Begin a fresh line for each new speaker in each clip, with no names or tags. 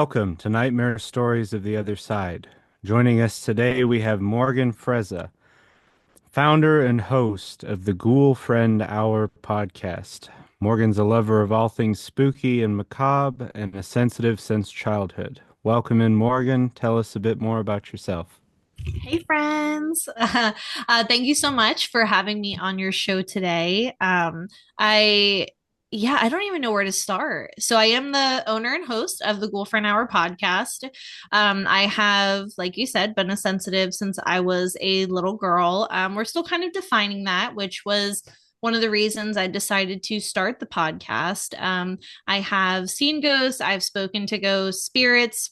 welcome to Nightmare Stories of the Otherside. Joining us today, we have Morgan Fezza, founder and host of the Ghoulfriend Hour Podcast. Morgan's a lover of all things spooky and macabre and a sensitive since childhood. Welcome in, Morgan. Tell us a bit more about yourself.
Hey, friends. Thank you so much for having me on your show today. I, yeah, I don't even know where to start. So I am the owner and host of the Ghoulfriend Hour podcast. I have, like you said, been a sensitive since I was a little girl. We're still kind of defining that, which was one of the reasons I decided to start the podcast. I have seen ghosts, I've spoken to ghosts, spirits,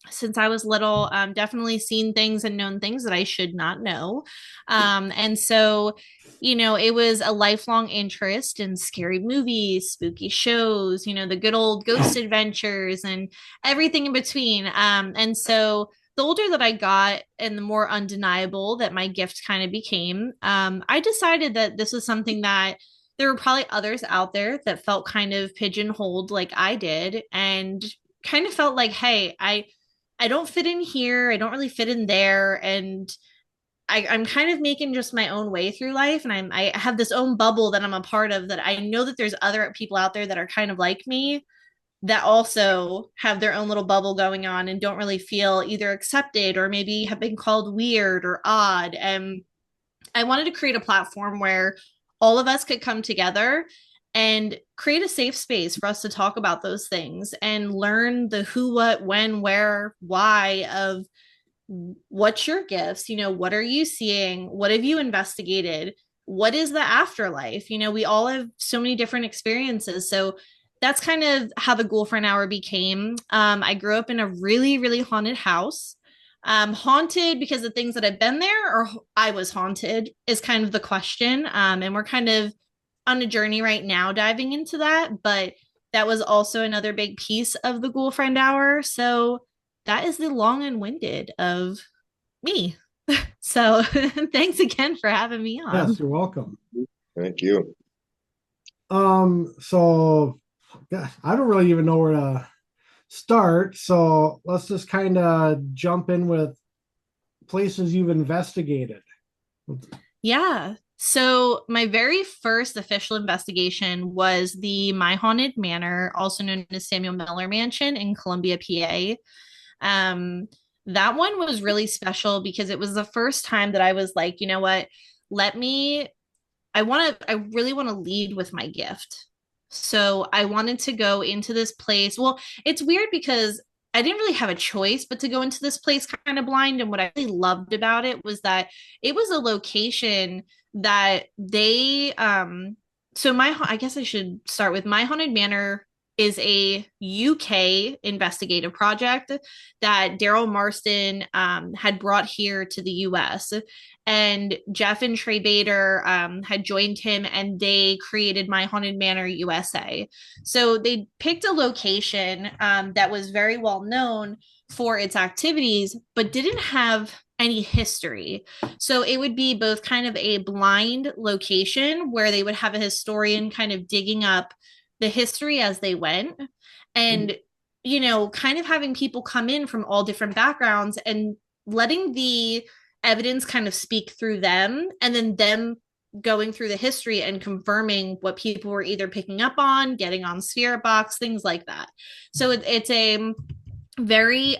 since I was little, definitely seen things and known things that I should not know. And so, it was a lifelong interest in scary movies, spooky shows, the good old ghost adventures and everything in between. And so, the older that I got and the more undeniable that my gift kind of became, I decided that this was something that there were probably others out there that felt kind of pigeonholed like I did and kind of felt like, hey, I don't fit in here. I don't really fit in there. And I'm kind of making just my own way through life. And I have this own bubble that I'm a part of that I know that there's other people out there that are kind of like me that also have their own little bubble going on and don't really feel either accepted or maybe have been called weird or odd. And I wanted to create a platform where all of us could come together and create a safe space for us to talk about those things and learn the who, what, when, where, why of what's your gifts, what are you seeing? What have you investigated? What is the afterlife? We all have so many different experiences. So that's kind of how the Ghoulfriend Hour became. I grew up in a really, really haunted house. Haunted because of things that have been there, or I was haunted is kind of the question. And we're kind of on a journey right now diving into that, but that was also another big piece of the Ghoulfriend Hour. So that is the long and winded of me. So thanks again for having me
Yes,
on.
you're welcome.
Thank you.
So gosh, I don't really even know where to start. So let's just kind of jump in with places you've investigated.
Yeah. So my very first official investigation was the My Haunted Manor, also known as Samuel Miller Mansion in Columbia, PA. That one was really special because it was the first time that I was like, you know what? Let me, I really want to lead with my gift. So I wanted to go into this place. Well, it's weird because I didn't really have a choice but to go into this place kind of blind. And what I really loved about it was that it was a location that I guess I should start with My Haunted Manor is a UK investigative project that Daryl Marston had brought here to the US. And Jeff and Trey Bader had joined him and they created My Haunted Manor USA. So they picked a location that was very well known for its activities, but didn't have any history. So it would be both kind of a blind location where they would have a historian kind of digging up the history as they went and kind of having people come in from all different backgrounds and letting the evidence kind of speak through them and then them going through the history and confirming what people were either picking up on, getting on spirit box, things like that. So it's a very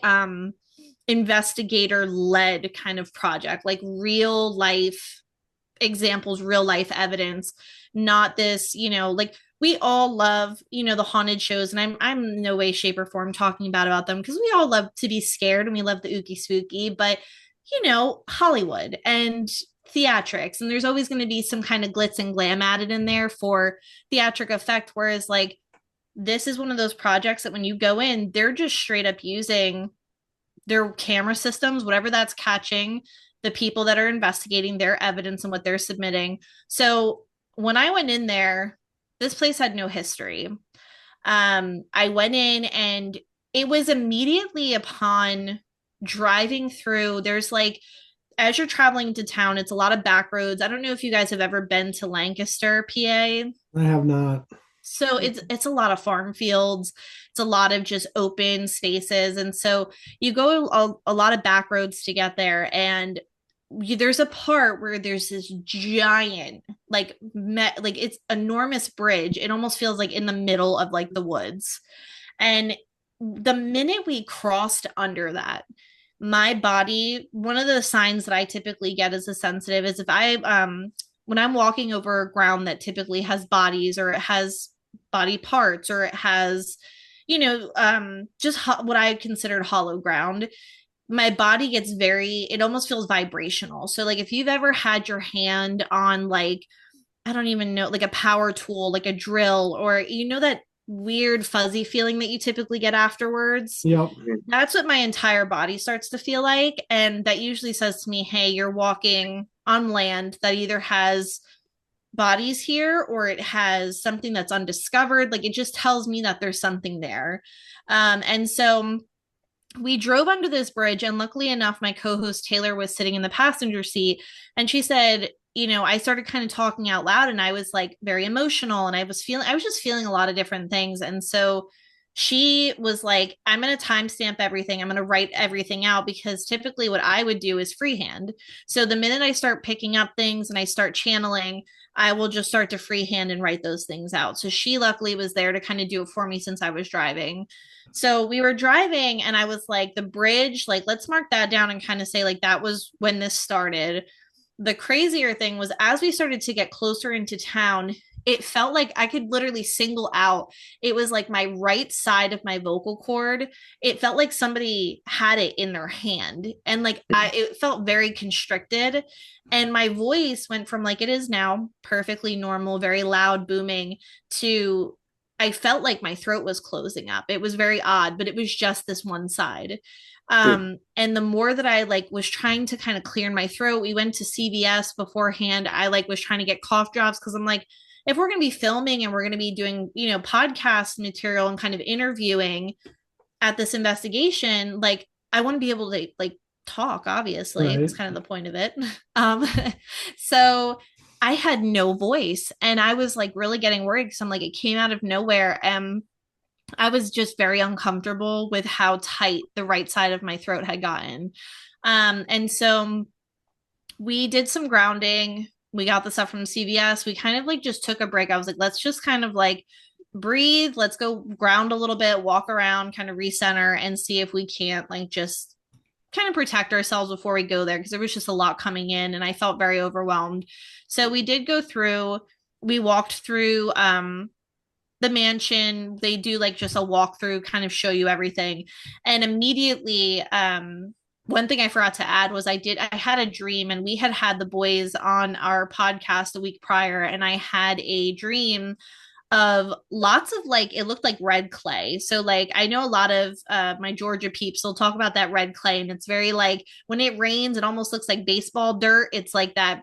investigator led kind of project, like real life examples, real life evidence, not this, like we all love, the haunted shows, and I'm no way, shape, or form talking about them because we all love to be scared and we love the ooky spooky, but Hollywood and theatrics, and there's always going to be some kind of glitz and glam added in there for theatric effect. Whereas like this is one of those projects that when you go in, they're just straight up using their camera systems, whatever that's catching the people that are investigating their evidence and what they're submitting. So when I went in there, this place had no history. I went in and it was immediately upon driving through, there's like, as you're traveling to town, it's a lot of back roads. I don't know if you guys have ever been to Lancaster, PA.
I have not.
So it's a lot of farm fields. It's a lot of just open spaces. And so you go a lot of back roads to get there. And there's a part where there's this giant, like it's enormous bridge. It almost feels like in the middle of like the woods. And the minute we crossed under that, my body, one of the signs that I typically get as a sensitive is if when I'm walking over ground that typically has bodies or it has body parts or it has, just what I considered hollow ground, my body gets it almost feels vibrational. So, like, if you've ever had your hand on, like, I don't even know, like a power tool, like a drill, or that weird fuzzy feeling that you typically get afterwards.
Yep.
That's what my entire body starts to feel like. And that usually says to me, hey, you're walking on land that either has bodies here or it has something that's undiscovered. Like, it just tells me that there's something there. And so we drove under this bridge, and luckily enough, my co-host Taylor was sitting in the passenger seat, and she said, I started kind of talking out loud, and I was like very emotional, and I was just feeling a lot of different things. And so she was like, I'm going to timestamp everything. I'm going to write everything out, because typically what I would do is freehand. So the minute I start picking up things and I start channeling, I will just start to freehand and write those things out. So she luckily was there to kind of do it for me since I was driving. So we were driving, and I was like, the bridge, like, let's mark that down and kind of say, like, that was when this started. The crazier thing was, as we started to get closer into town, it felt like I could literally single out. It was like my right side of my vocal cord. It felt like somebody had it in their hand, and like it felt very constricted. And my voice went from, like it is now, perfectly normal, very loud, booming, to I felt like my throat was closing up. It was very odd, but it was just this one side. And the more that I like was trying to kind of clear my throat, we went to CVS beforehand. I like was trying to get cough drops, because I'm like, if we're going to be filming and we're going to be doing, podcast material and kind of interviewing at this investigation, like, I want to be able to like talk, obviously.
Right.
It's kind of the point of it. Um, so I had no voice, and I was like really getting worried, because I'm like, it came out of nowhere. And I was just very uncomfortable with how tight the right side of my throat had gotten. And so we did some grounding. We got the stuff from CVS. We kind of like just took a break. I was like, let's just kind of like breathe. Let's go ground a little bit, walk around, kind of recenter, and see if we can't like just kind of protect ourselves before we go there, because there was just a lot coming in and I felt very overwhelmed. So we did go through, we walked through the mansion. They do like just a walkthrough, kind of show you everything. And immediately, one thing I forgot to add was I had a dream, and we had the boys on our podcast a week prior, and I had a dream of lots of like, it looked like red clay. So like, I know a lot of my Georgia peeps will talk about that red clay, and it's very like, when it rains, it almost looks like baseball dirt. It's like that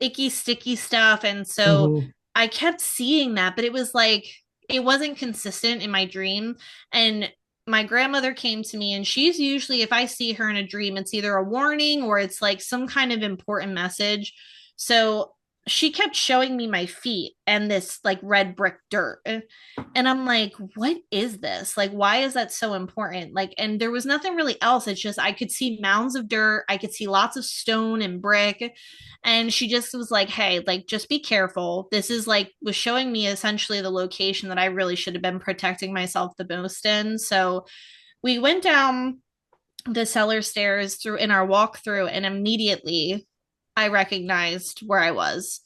icky, sticky stuff. And so I kept seeing that, but it was like, it wasn't consistent in my dream. And my grandmother came to me, and she's usually, if I see her in a dream, it's either a warning or it's like some kind of important message. So she kept showing me my feet and this like red brick dirt. And I'm like, what is this? Like, why is that so important? Like, and there was nothing really else. It's just, I could see mounds of dirt. I could see lots of stone and brick. And she just was like, hey, like, just be careful. This is like, was showing me essentially the location that I really should have been protecting myself the most in. So we went down the cellar stairs through in our walkthrough, and immediately I recognized where I was.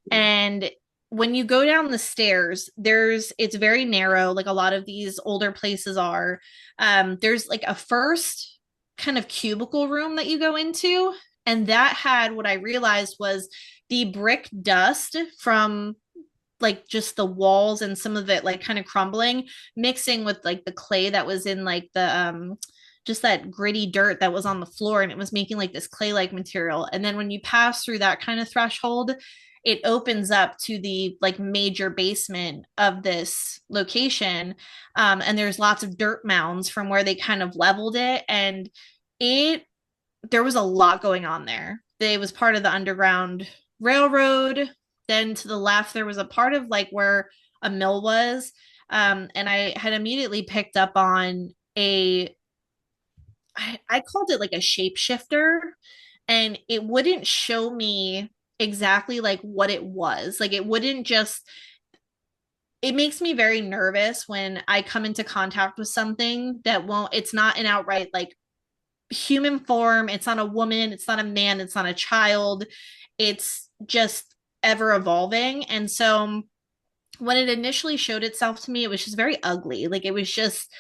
And when you go down the stairs, it's very narrow, like a lot of these older places are. There's like a first kind of cubicle room that you go into. And that had, what I realized was the brick dust from like just the walls and some of it like kind of crumbling, mixing with like the clay that was in like the just that gritty dirt that was on the floor, and it was making like this clay-like material. And then when you pass through that kind of threshold, it opens up to the like major basement of this location. And there's lots of dirt mounds from where they kind of leveled it. And there was a lot going on there. It was part of the Underground Railroad. Then to the left, there was a part of like where a mill was. And I had immediately picked up on I called it like a shapeshifter, and it wouldn't show me exactly like what it was. Like it wouldn't just, it makes me very nervous when I come into contact with something that won't, it's not an outright like human form. It's not a woman. It's not a man. It's not a child. It's just ever evolving. And so when it initially showed itself to me, it was just very ugly. Like it was just,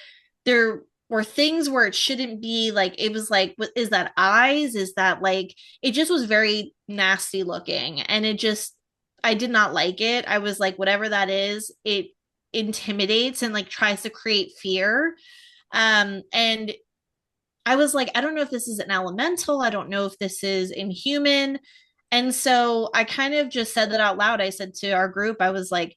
there were things where it shouldn't be. Like it was like, what is that, eyes? Is that like, it just was very nasty looking. And it just, I did not like it. I was like, whatever that is, it intimidates and like tries to create fear. And I was like, I don't know if this is an elemental. I don't know if this is inhuman. And so I kind of just said that out loud. I said to our group, I was like,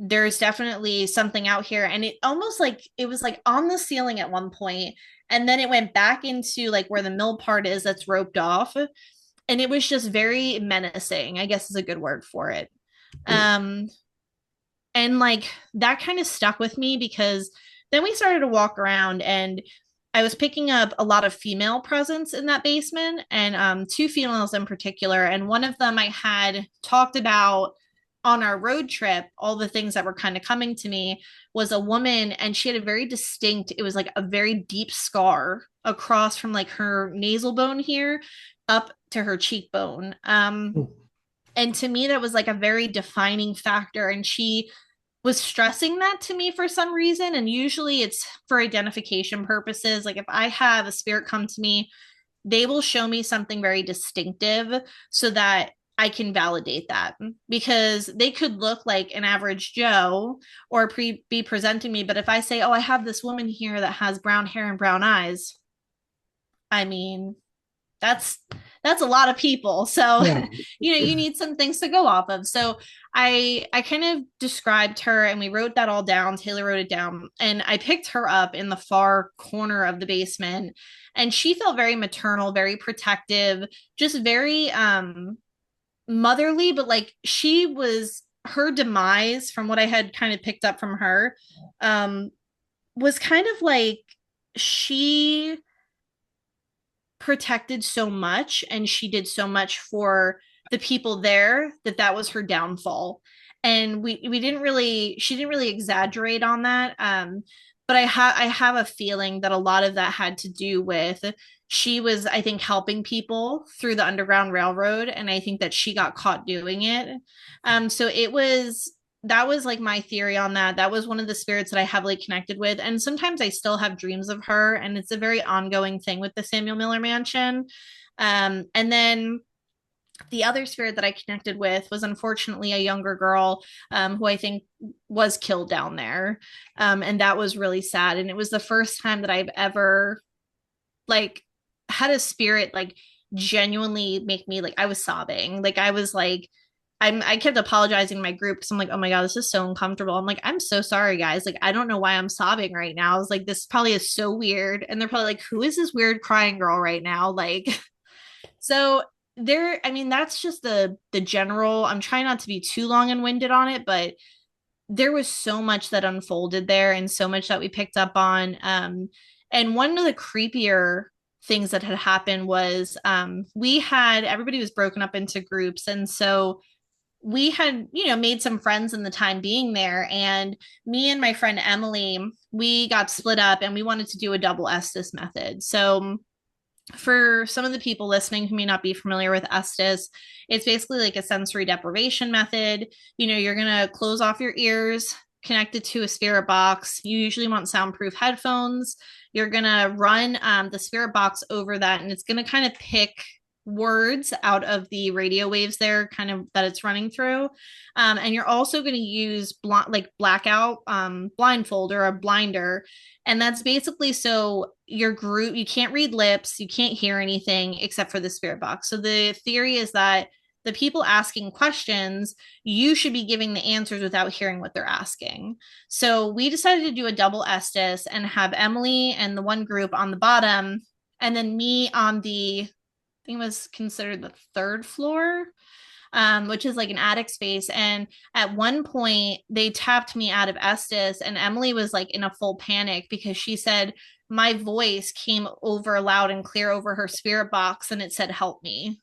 there's definitely something out here. And it almost like it was like on the ceiling at one point, and then it went back into like where the mill part is that's roped off. And it was just very menacing, I guess is a good word for it. Um, and like that kind of stuck with me because then we started to walk around and I was picking up a lot of female presence in that basement, and two females in particular. And one of them I had talked about on our road trip, all the things that were kind of coming to me was a woman, and she had a very distinct, it was like a very deep scar across from like her nasal bone here up to her cheekbone. And to me, that was like a very defining factor. And she was stressing that to me for some reason. And usually it's for identification purposes. Like if I have a spirit come to me, they will show me something very distinctive so that I can validate that, because they could look like an average Joe or be presenting me. But if I say, oh, I have this woman here that has brown hair and brown eyes, I mean, that's that's a lot of people. So
Yeah.
you need some things to go off of. So I kind of described her and we wrote that all down. Taylor wrote it down, and I picked her up in the far corner of the basement, and she felt very maternal, very protective, just very motherly. But like she was, her demise, from what I had kind of picked up from her, um was kind of like she protected so much and she did so much for the people there that that was her downfall. And we didn't really, she didn't really exaggerate on that. But I have a feeling that a lot of that had to do with, she was, I think, helping people through the Underground Railroad, and I think that she got caught doing it. So it was, that was like my theory on that. That was one of the spirits that I heavily connected with. And sometimes I still have dreams of her. And it's a very ongoing thing with the Samuel Miller Mansion. And then the other spirit that I connected with was unfortunately a younger girl, who I think was killed down there. And that was really sad. And it was the first time that I've ever like had a spirit like genuinely make me, like, I was sobbing. Like I was like, I kept apologizing to my group because I'm like, oh my God, this is so uncomfortable. I'm like, I'm so sorry, guys. Like, I don't know why I'm sobbing right now. I was like, this probably is so weird. And they're probably like, who is this weird crying girl right now? Like, so there, I mean, that's just the general. I'm trying not to be too long and winded on it, but there was so much that unfolded there and so much that we picked up on. And one of the creepier things that had happened was we had, everybody was broken up into groups. And so we had, made some friends in the time being there. And me and my friend Emily, we got split up and we wanted to do a double Estes method. So for some of the people listening who may not be familiar with Estes, it's basically like a sensory deprivation method. You're going to close off your ears, connect it to a spirit box. You usually want soundproof headphones. You're going to run the spirit box over that, and it's going to kind of pick words out of the radio waves there, kind of that it's running through. And you're also going to use blackout blindfold or a blinder. And that's basically so your group, you can't read lips, you can't hear anything except for the spirit box. So the theory is that the people asking questions, you should be giving the answers without hearing what they're asking. So we decided to do a double Estes and have Emily and the one group on the bottom, and then me on the, I think it was considered the third floor. which is like an attic space. And at one point, they tapped me out of Estes, and Emily was like in a full panic because she said my voice came over loud and clear over her spirit box, and it said, "Help me."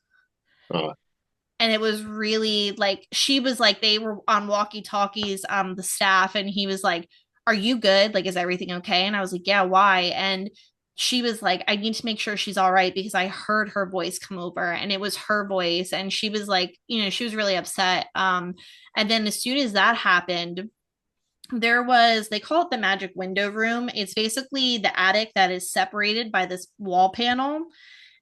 Oh,
And it was really like she was like they were on walkie talkies, the staff, and he was like, "Are you good? Like, is everything okay?" And I was like, "Yeah, why?" And she was like, "I need to make sure she's all right because I heard her voice come over, and it was her voice." And she was like, she was really upset. And then as soon as that happened, there was, they call it the magic window room. It's basically the attic that is separated by this wall panel,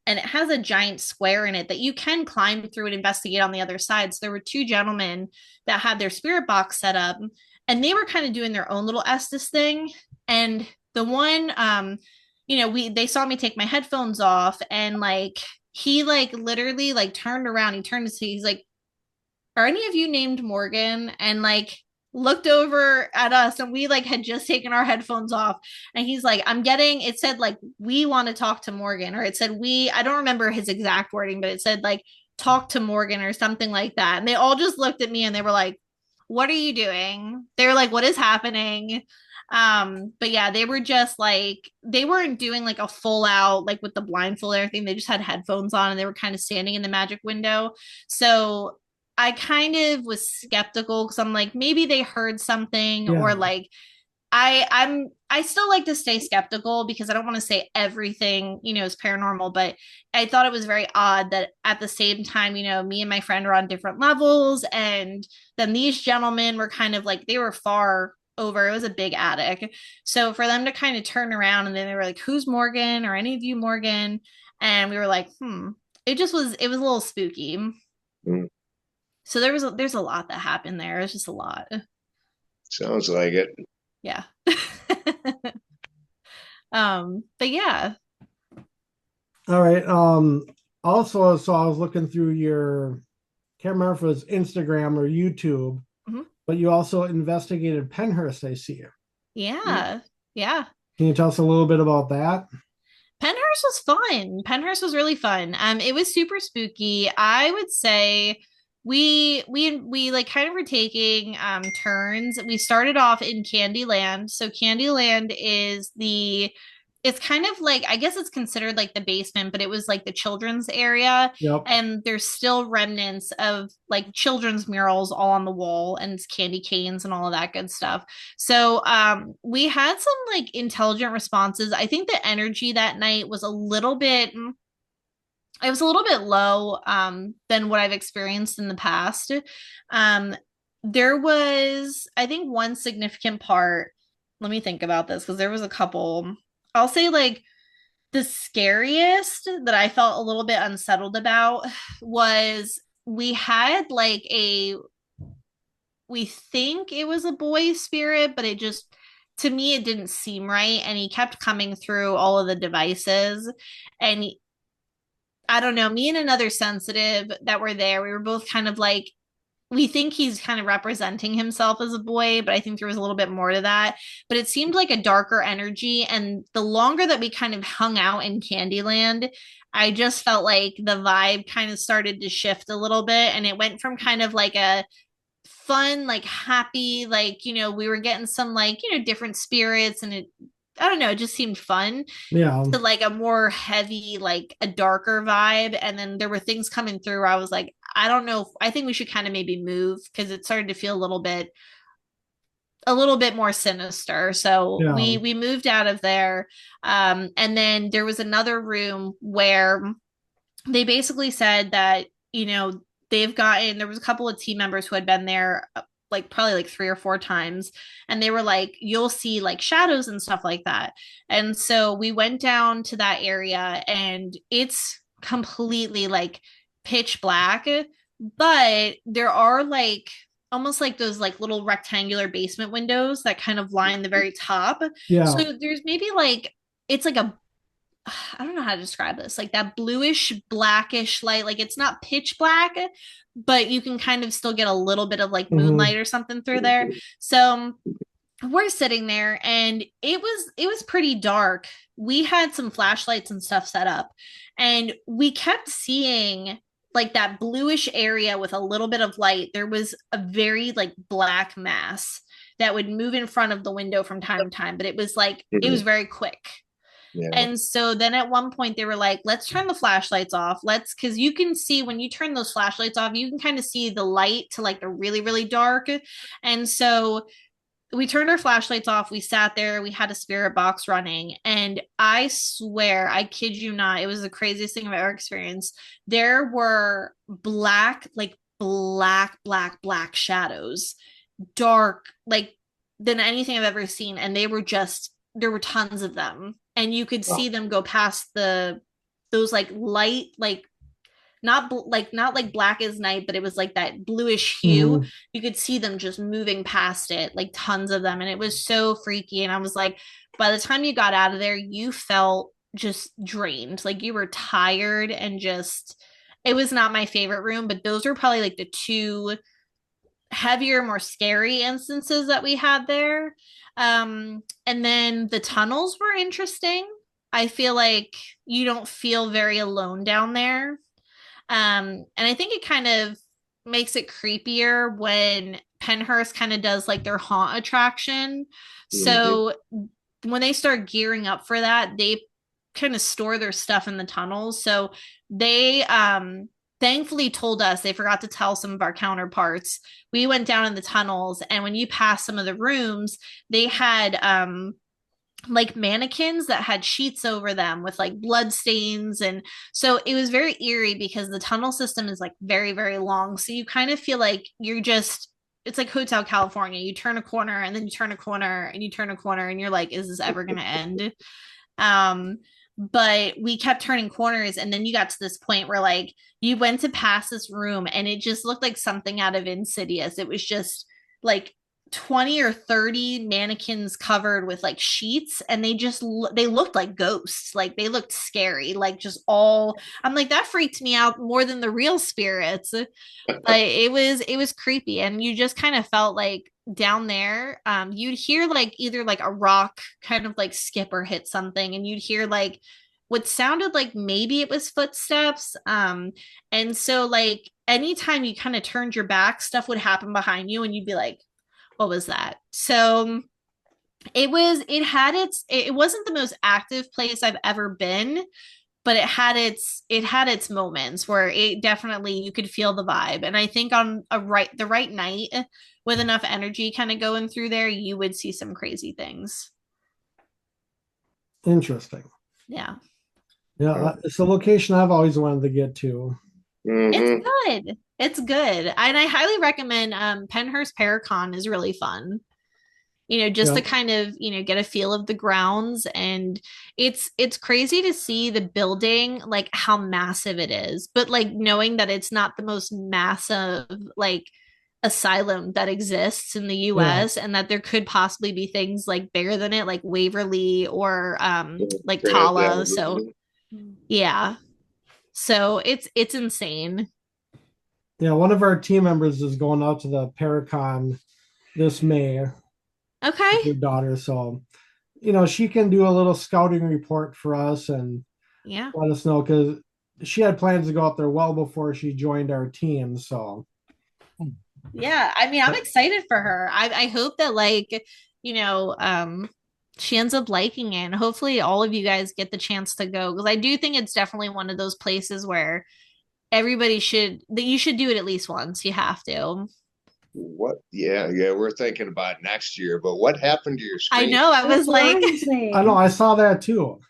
and it has a giant square in it that you can climb through and investigate on the other side. So there were two gentlemen that had their spirit box set up, and they were kind of doing their own little Estes thing. And the one, they saw me take my headphones off, and like he like literally like turned around, he turned to see, he's like, "Are any of you named Morgan?" And like looked over at us, and we like had just taken our headphones off, and he's like, it said like, "We want to talk to Morgan," or it said, I don't remember his exact wording, but it said like, "Talk to Morgan," or something like that. And they all just looked at me and they were like, "What are you doing?" They were like, "What is happening?" But yeah, they were just like, they weren't doing like a full out like with the blindfold and everything. They just had headphones on, and they were kind of standing in the magic window. So I kind of was skeptical because I'm like, maybe they heard something,
Yeah.
or like I still like to stay skeptical because I don't want to say everything, is paranormal, but I thought it was very odd that at the same time, me and my friend are on different levels, and then these gentlemen were kind of like, they were far over. It was a big attic. So for them to kind of turn around, and then they were like, "Who's Morgan? Or any of you Morgan?" And we were like, it was a little spooky.
mm,
So there's a lot that happened there. It's just a lot.
sounds like it.
Yeah. But yeah.
All right. Also, so I was looking through your, can't remember if it was Instagram or YouTube,
Mhm.
but you also investigated Penhurst, I see.
Yeah. Yeah.
Can you tell us a little bit about that?
Penhurst was fun. Penhurst was really fun. It was super spooky. I would say we like kind of were taking turns. We started off in Candyland. So Candyland is it's kind of like, I guess it's considered like the basement, but it was like the children's area.
Yep.
And there's still remnants of like children's murals all on the wall, and candy canes and all of that good stuff. So we had some like intelligent responses. I think the energy that night was a little bit, it was a little bit low than what I've experienced in the past. Um, there was, I think, one significant part. Let me think about this because there was a couple. I'll say like the scariest that I felt a little bit unsettled about was we had like we think it was a boy spirit, but it just, to me, it didn't seem right. And he kept coming through all of the devices. And I don't know, me and another sensitive that were there, we were both kind of like, we think he's kind of representing himself as a boy, but I think there was a little bit more to that. But it seemed like a darker energy. And the longer that we kind of hung out in Candyland, I just felt like the vibe kind of started to shift a little bit. And it went from kind of like a fun, like happy, like, we were getting some like, different spirits, and I don't know, it just seemed fun,
Yeah.
to like a more heavy, like a darker vibe. And then there were things coming through where I was like, I don't know, I think we should kind of maybe move, because it started to feel a little bit more sinister. So
Yeah.
we moved out of there. And then there was another room where they basically said that, there was a couple of team members who had been there like probably like 3 or 4 times, and they were like, "You'll see like shadows and stuff like that." And so we went down to that area, and it's completely like pitch black, but there are like almost like those like little rectangular basement windows that kind of line the very top.
Yeah.
So there's maybe like, it's like a, I don't know how to describe this, like that bluish blackish light. Like it's not pitch black, but you can kind of still get a little bit of like moonlight or something through there. So we're sitting there, and it was pretty dark. We had some flashlights and stuff set up, and we kept seeing like that bluish area with a little bit of light, there was a very like black mass that would move in front of the window from time to time, but it was like it was very quick.
Yeah.
And so then at one point they were like, let's turn the flashlights off. Because you can see when you turn those flashlights off, you can kind of see the light to like the really, really dark. And so we turned our flashlights off. We sat there. We had a spirit box running. And I swear, I kid you not, it was the craziest thing I've ever experienced. There were black, like black shadows, dark, like than anything I've ever seen. And there were tons of them. And you could see them go past those like light, like not like black as night, but it was like that bluish hue.
Mhm.
You could see them just moving past it, like tons of them. And it was so freaky. And I was like, by the time you got out of there, you felt just drained. Like you were tired and just, it was not my favorite room, but those were probably like the two heavier, more scary instances that we had there. And then the tunnels were interesting. I feel like you don't feel very alone down there. And I think it kind of makes it creepier when Penhurst kind of does like their haunt attraction. So when they start gearing up for that, they kind of store their stuff in the tunnels. So they thankfully told us, they forgot to tell some of our counterparts. We went down in the tunnels, and when you pass some of the rooms, they had like mannequins that had sheets over them with like blood stains. And so it was very eerie because the tunnel system is like very, very long. So you kind of feel like you're just, it's like Hotel California. You turn a corner and then you turn a corner and you turn a corner and you're like, is this ever going to end? But we kept turning corners, and then you got to this point where like you went to pass this room and it just looked like something out of Insidious. It was just like 20 or 30 mannequins covered with like sheets, and they looked like ghosts. Like they looked scary, like just all, I'm like, that freaked me out more than the real spirits. Like it was creepy, and you just kind of felt like down there you'd hear like either like a rock kind of like skip or hit something, and you'd hear like what sounded like maybe it was footsteps. And so like anytime you kind of turned your back, stuff would happen behind you and you'd be like, what was that? So it wasn't the most active place I've ever been, but it had its moments where it definitely, you could feel the vibe. And I think on the right night with enough energy kind of going through there, you would see some crazy things.
Interesting.
Yeah.
Yeah, it's a location I've always wanted to get to.
It's good. It's good. And I highly recommend Penhurst Paracon is really fun. You know, just to kind of, you know, get a feel of the grounds. And it's crazy to see the building, like how massive it is, but like knowing that it's not the most massive like asylum that exists in the US, and that there could possibly be things like bigger than it, like Waverly or like Tala. So yeah. So it's insane.
Yeah, one of our team members is going out to the Paracon this May.
Okay.
With your daughter, so you know she can do a little scouting report for us and let us know, because she had plans to go out there well before she joined our team. So
yeah, I mean, I'm excited for her. I hope that like, you know, she ends up liking it, and hopefully all of you guys get the chance to go, because I do think it's definitely one of those places where you should do it at least once. You have to.
What? Yeah, we're thinking about next year. But what happened to your screen?
I know. I was like,
I know. I saw that too.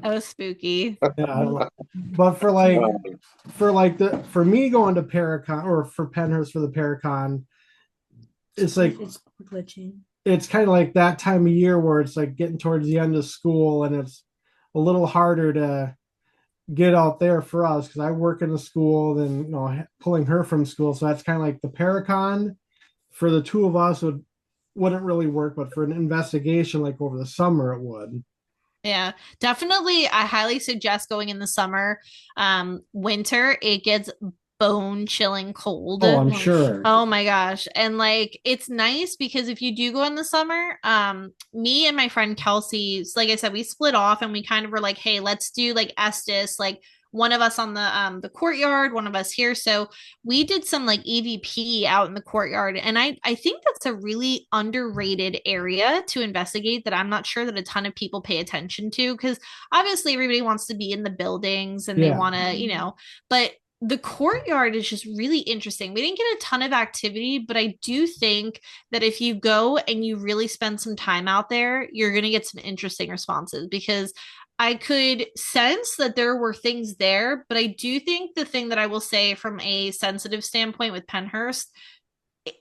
That was spooky.
Yeah, but for me going to Paracon, or for Penhurst for the Paracon, it's like
it's glitching.
It's kind of like that time of year where it's like getting towards the end of school, and it's a little harder to get out there for us because I work in a school, then you know, pulling her from school. So that's kind of like the Paracon for the two of us wouldn't really work, but for an investigation like over the summer it would.
Yeah, definitely. I highly suggest going in the summer. Winter, it gets bone chilling cold.
Oh, I'm sure.
Oh my gosh. And like it's nice because if you do go in the summer, me and my friend Kelsey, like I said, we split off and we kind of were like, hey, let's do like Estes. Like one of us on the courtyard, one of us here. So we did some like EVP out in the courtyard, and I think that's a really underrated area to investigate that I'm not sure that a ton of people pay attention to, because obviously everybody wants to be in the buildings and they want to, but the courtyard is just really interesting. We didn't get a ton of activity, but I do think that if you go and you really spend some time out there, you're going to get some interesting responses, because I could sense that there were things there. But I do think the thing that I will say from a sensitive standpoint with Penhurst,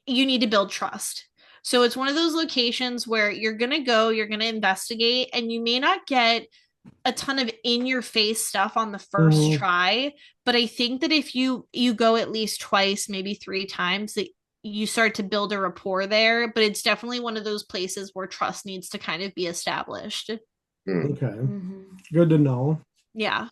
you need to build trust. So it's one of those locations where you're going to go, you're going to investigate, and you may not get a ton of in your face stuff on the first try, but I think that if you go at least twice, maybe 3 times, that you start to build a rapport there. But it's definitely one of those places where trust needs to kind of be established.
Okay. Good to know.
Yeah.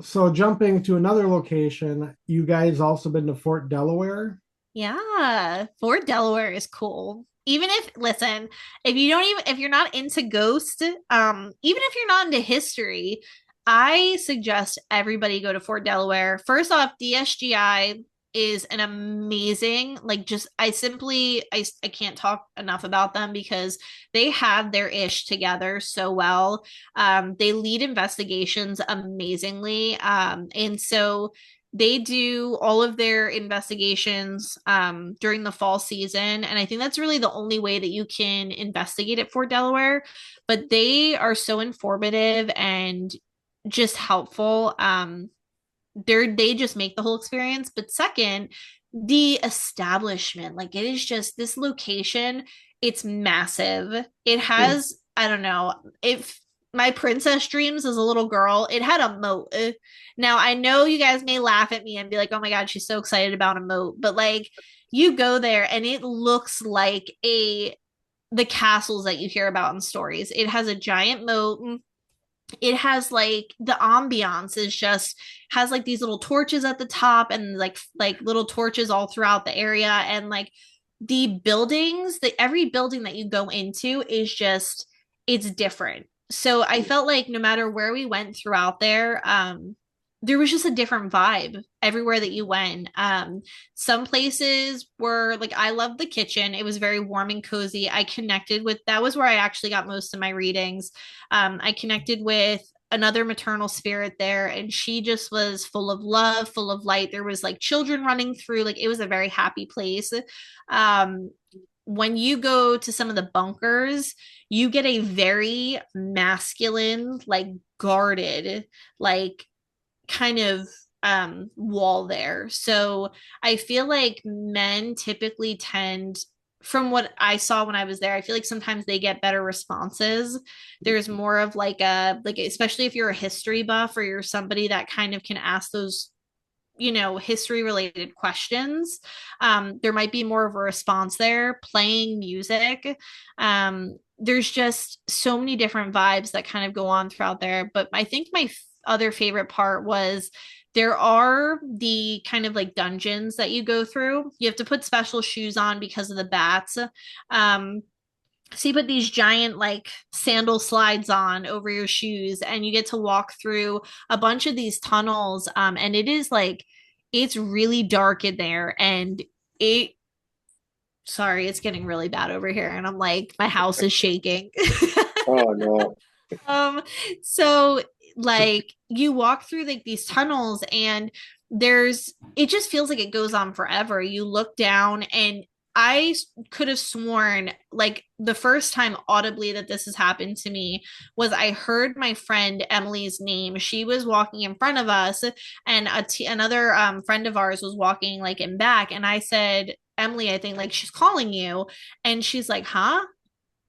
So jumping to another location, you guys also been to Fort Delaware?
Yeah, Fort Delaware is cool. Even if, listen, if you're not into ghost, even if you're not into history, I suggest everybody go to Fort Delaware. First off, DSGI is an amazing, like, just I can't talk enough about them, because they have their ish together so well. They lead investigations amazingly. And so they do all of their investigations during the fall season. And I think that's really the only way that you can investigate at Fort Delaware. But they are so informative and just helpful. They just make the whole experience. But second, the establishment, like, it is just this location, it's massive. It has, I don't know, if my princess dreams as a little girl, it had a moat. Now, I know you guys may laugh at me and be like, oh my God, she's so excited about a moat. But like, you go there and it looks like the castles that you hear about in stories. It has a giant moat. It has like the ambiance is just has like these little torches at the top, and like little torches all throughout the area. And like the buildings, every building that you go into is just, it's different. So I felt like no matter where we went throughout there was just a different vibe everywhere that you went. Some places were like, I loved the kitchen. It was very warm and cozy. That was where I actually got most of my readings. I connected with another maternal spirit there, and she just was full of love, full of light. There was like children running through, like, it was a very happy place. When you go to some of the bunkers, you get a very masculine, like guarded, like kind of wall there. So I feel like men typically tend, from what I saw when I was there, I feel like sometimes they get better responses. There's more of like especially if you're a history buff or you're somebody that kind of can ask those history related questions, there might be more of a response there. Playing music, there's just so many different vibes that kind of go on throughout there. But I think my other favorite part was there are the kind of like dungeons that you go through. You have to put special shoes on because of the bats. So you put these giant like sandal slides on over your shoes, and you get to walk through a bunch of these tunnels. And it is like, it's really dark in there, and sorry, it's getting really bad over here. And I'm like, my house is shaking.
Oh no.
So like you walk through like these tunnels, and it just feels like it goes on forever. You look down, and I could have sworn, like, the first time audibly that this has happened to me was I heard my friend Emily's name. She was walking in front of us, and another friend of ours was walking like in back, and I said, Emily, I think like she's calling you. And she's like, huh?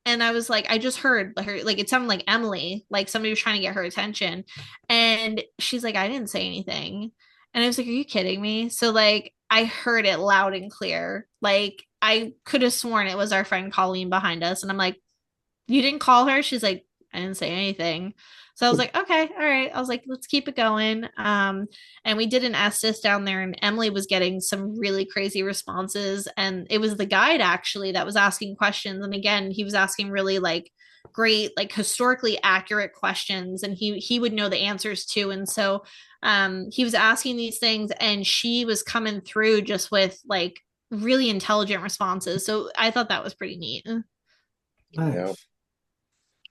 And I was like, I just heard her, like, it sounded like Emily, like somebody was trying to get her attention. And she's like, I didn't say anything. And I was like, are you kidding me? So like, I heard it loud and clear. Like, I could have sworn it was our friend Colleen behind us. And I'm like, you didn't call her? She's like, I didn't say anything. So I was like, okay, all right. I was like, let's keep it going. And we did an Estes down there, and Emily was getting some really crazy responses. And it was the guide actually that was asking questions. And again, he was asking really like great, like historically accurate questions, and he would know the answers too. And so he was asking these things, and she was coming through just with like really intelligent responses. So I thought that was pretty neat.
Yeah.
Nice.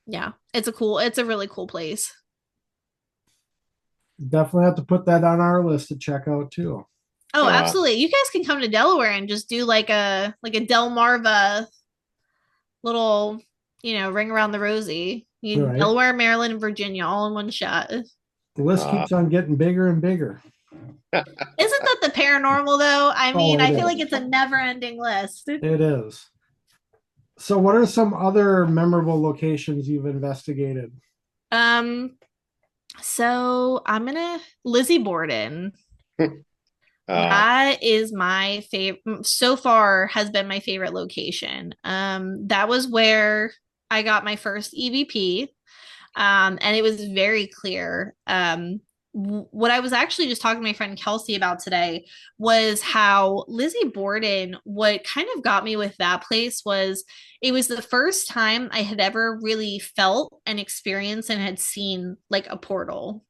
Yeah, it's a really cool place.
Definitely have to put that on our list to check out too.
Oh,
Uh,
absolutely. You guys can come to Delaware and just do like a Delmarva little, ring around the rosy.
Right.
Delaware, Maryland, and Virginia all in one shot. Isn't
The list
uh,
keeps on getting bigger and bigger.
that the paranormal though? I
Oh,
mean,
it
I feel like
is.
it's a never-ending list.
It is. So, what are some other memorable locations you've investigated?
Um, so I'm gonna Lizzie Borden.
uh,
That is my favorite so far, has been my favorite location. That was where I got my first EVP. And it was very clear. What I was actually just talking to my friend Kelsey about today was how Lizzie Borden, what kind of got me with that place was it was the first time I had ever really felt and experienced and had seen like a portal.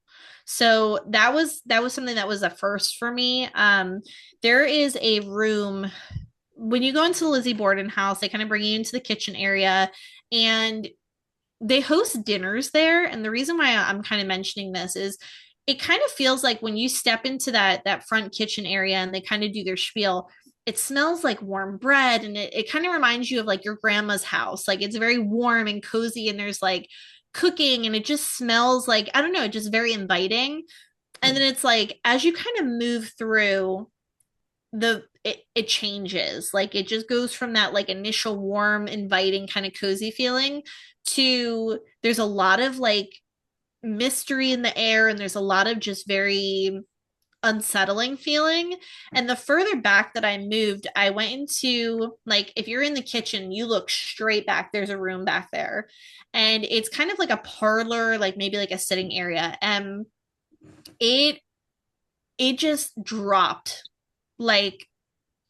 So that was something that was a first for me. There is a room when you go into the Lizzie Borden house, they kind of bring you into the kitchen area, and they host dinners there. And the reason why I'm kind of mentioning this is it kind of feels like when you step into that front kitchen area and they kind of do their spiel, it smells like warm bread, and it kind of reminds you of like your grandma's house. Like it's very warm and cozy, and there's like cooking, and it just smells like, I don't know, just very inviting. And then it's like as you kind of move through it changes, like it just goes from that like initial warm inviting kind of cozy feeling to there's a lot of like mystery in the air, and there's a lot of just very unsettling feeling. And the further back that I moved, I went into like if you're in the kitchen, you look straight back, there's a room back there, and it's kind of like a parlor, like maybe like a sitting area. And it just dropped, like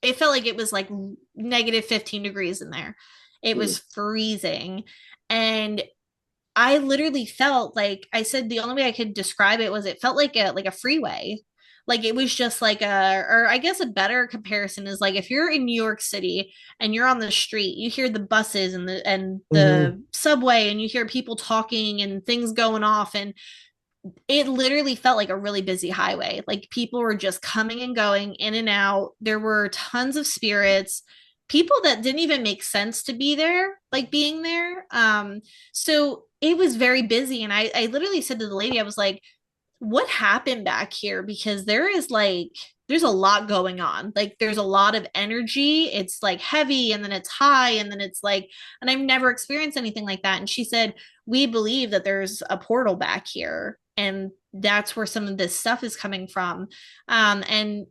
it felt like it was like negative 15 degrees in there. It
hmm.
was freezing. And I literally felt like I said the only way I could describe it was it felt like a freeway. Like it was just like or I guess a better comparison is like if you're in New York City and you're on the street, you hear the buses and
Mm-hmm.
the subway, and you hear people talking and things going off, and it literally felt like a really busy highway. Like people were just coming and going in and out. There were tons of spirits, people that didn't even make sense to be there, like being there. So it was very busy. And I literally said to the lady, I was like, what happened back here? Because there's a lot going on. Like there's a lot of energy. It's like heavy, and then it's high, and then it's like, and I've never experienced anything like that. And she said, we believe that there's a portal back here, and that's where some of this stuff is coming from. And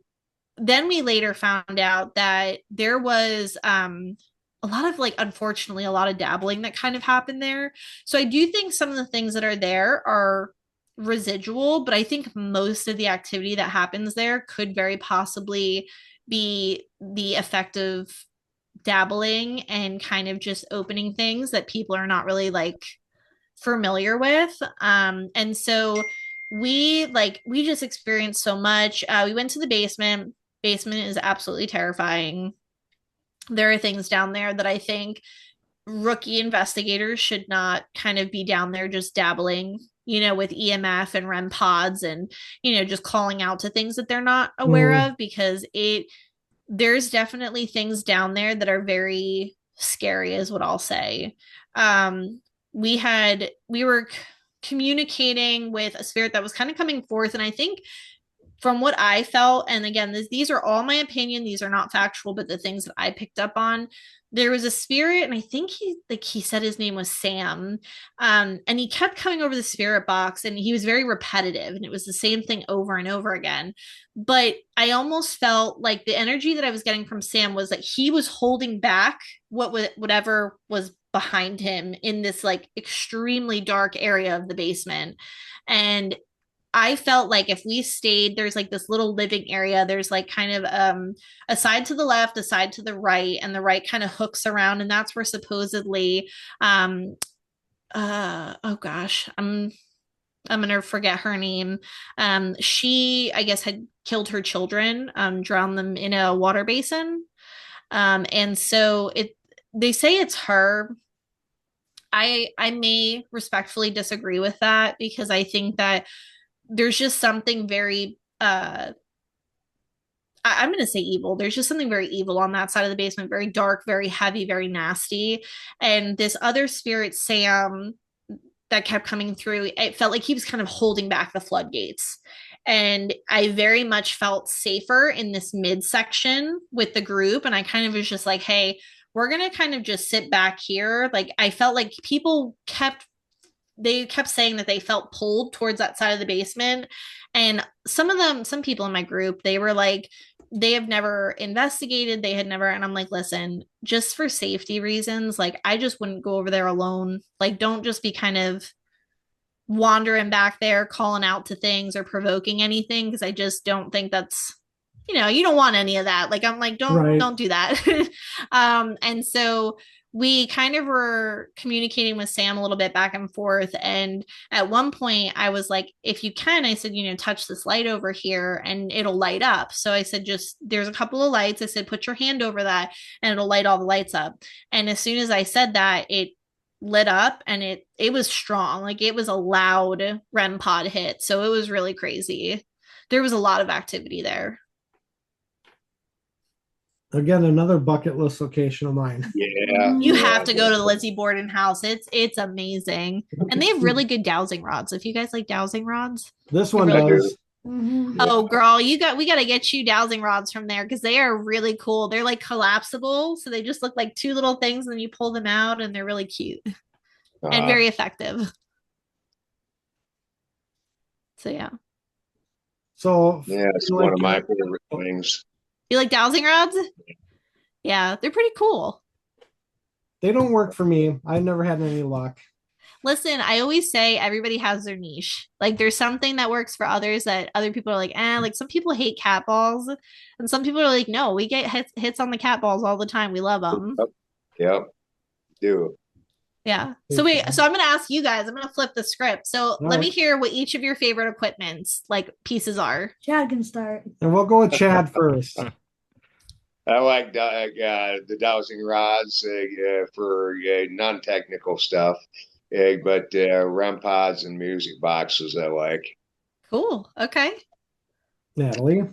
then we later found out that there was a lot of like, unfortunately, a lot of dabbling that kind of happened there. So I do think some of the things that are there are residual, but I think most of the activity that happens there could very possibly be the effect of dabbling and kind of just opening things that people are not really like familiar with. And so we just experienced so much. We went to the basement. Basement is absolutely terrifying. There are things down there that I think rookie investigators should not kind of be down there just dabbling, with EMF and REM pods, and just calling out to things that they're not aware
Mm-hmm.
of, because there's definitely things down there that are very scary, is what I'll say. um we were communicating with a spirit that was kind of coming forth, and I think from what I felt, and again, these are all my opinion, these are not factual, but the things that I picked up on, there was a spirit, and I think he said his name was Sam. And he kept coming over the spirit box, and he was very repetitive, and it was the same thing over and over again. But I almost felt like the energy that I was getting from Sam was that he was holding back whatever was behind him in this like extremely dark area of the basement. And I felt like if we stayed, there's like this little living area. There's like kind of a side to the left, a side to the right, and the right kind of hooks around, and that's where supposedly oh gosh, I'm gonna forget her name. She, I guess, had killed her children, drowned them in a water basin. And so they say it's her. I may respectfully disagree with that because I think that there's just something very I'm going to say evil. There's just something very evil on that side of the basement, very dark, very heavy, very nasty. And this other spirit, Sam, that kept coming through, it felt like he was kind of holding back the floodgates. And I very much felt safer in this midsection with the group. And I kind of was just like, hey, we're going to kind of just sit back here. Like, I felt like they kept saying that they felt pulled towards that side of the basement. And some people in my group, they were like, they have never investigated, they had never, and I'm like, listen, just for safety reasons, like, I just wouldn't go over there alone. Like, don't just be kind of wandering back there, calling out to things or provoking anything, because I just don't think that's, you don't want any of that. Like, I'm like,
Right.
don't do that. And so we kind of were communicating with Sam a little bit back and forth. And at one point I was like, if you can, I said, touch this light over here and it'll light up. So I said, just, there's a couple of lights. I said, put your hand over that and it'll light all the lights up. And as soon as I said that, it lit up and it was strong. Like, it was a loud REM pod hit. So it was really crazy. There was a lot of activity there.
Again, another bucket list location of mine.
Yeah.
You have to go to the Lizzie Borden house. It's amazing. And they have really good dowsing rods. If you guys like dowsing rods.
This one
really
does.
Oh, girl, we got to get you dowsing rods from there because they are really cool. They're like collapsible, so they just look like two little things, and then you pull them out, and they're really cute and very effective. So yeah.
So
yeah, it's one of my favorite things.
You like dowsing rods? Yeah, they're pretty cool.
They don't work for me. I've never had any luck.
Listen, I always say everybody has their niche. Like, there's something that works for others that other people are like, like, some people hate cat balls, and some people are like, no, we get hits on the cat balls all the time. We love them.
Yep. Do.
Yeah. So I'm going to ask you guys, I'm going to flip the script. So let me hear what each of your favorite equipments, like, pieces are.
Chad can start.
And we'll go with Chad first.
I like the dowsing rods for non-technical stuff, but REM pods and music boxes I like.
Cool. Okay.
Natalie?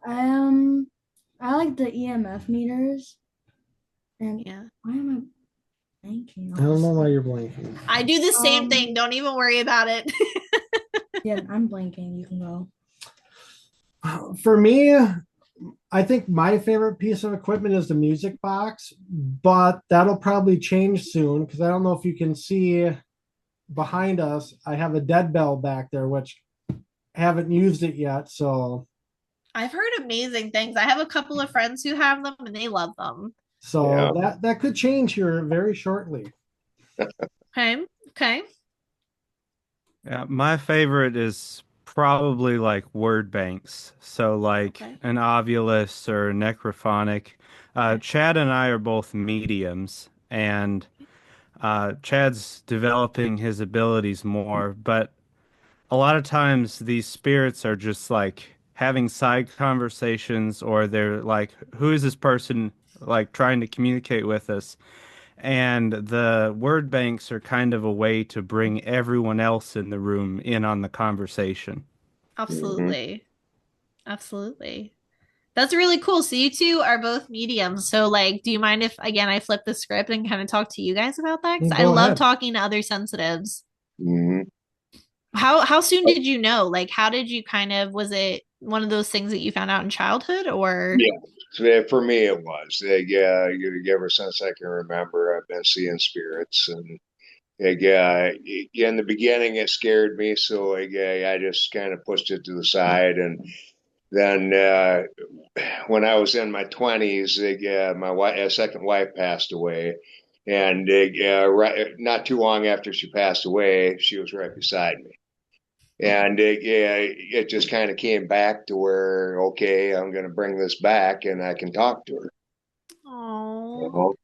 I like the EMF meters. And
yeah.
Why am I blanking?
I don't know why you're blanking.
I do the same thing. Don't even worry about it.
Yeah, I'm blanking. You can go.
For me, I think my favorite piece of equipment is the music box, but that'll probably change soon because I don't know if you can see behind us. I have a dead bell back there, which I haven't used it yet. So
I've heard amazing things. I have a couple of friends who have them and they love them.
So that could change here very shortly.
Okay.
Yeah, my favorite is probably like word banks. So like an Ovulus or Necrophonic. Chad and I are both mediums, and Chad's developing his abilities more, but a lot of times these spirits are just like having side conversations, or they're like, who is this person, like trying to communicate with us? And the word banks are kind of a way to bring everyone else in the room in on the conversation.
Absolutely. Absolutely. That's really cool. So you two are both mediums. So, like, do you mind if, again, I flip the script and kind of talk to you guys about that? Because I love talking to other sensitives.
Mm-hmm.
How soon did you know? Like, how did you was it one of those things that you found out in childhood, or?
Yeah, for me it was. Ever since I can remember, I've been seeing spirits, and in the beginning it scared me, so I just kind of pushed it to the side, and then when I was in my 20s, my second wife passed away, and not too long after she passed away, she was right beside me. And it just kind of came back to where, okay, I'm going to bring this back and I can talk to her.
Oh.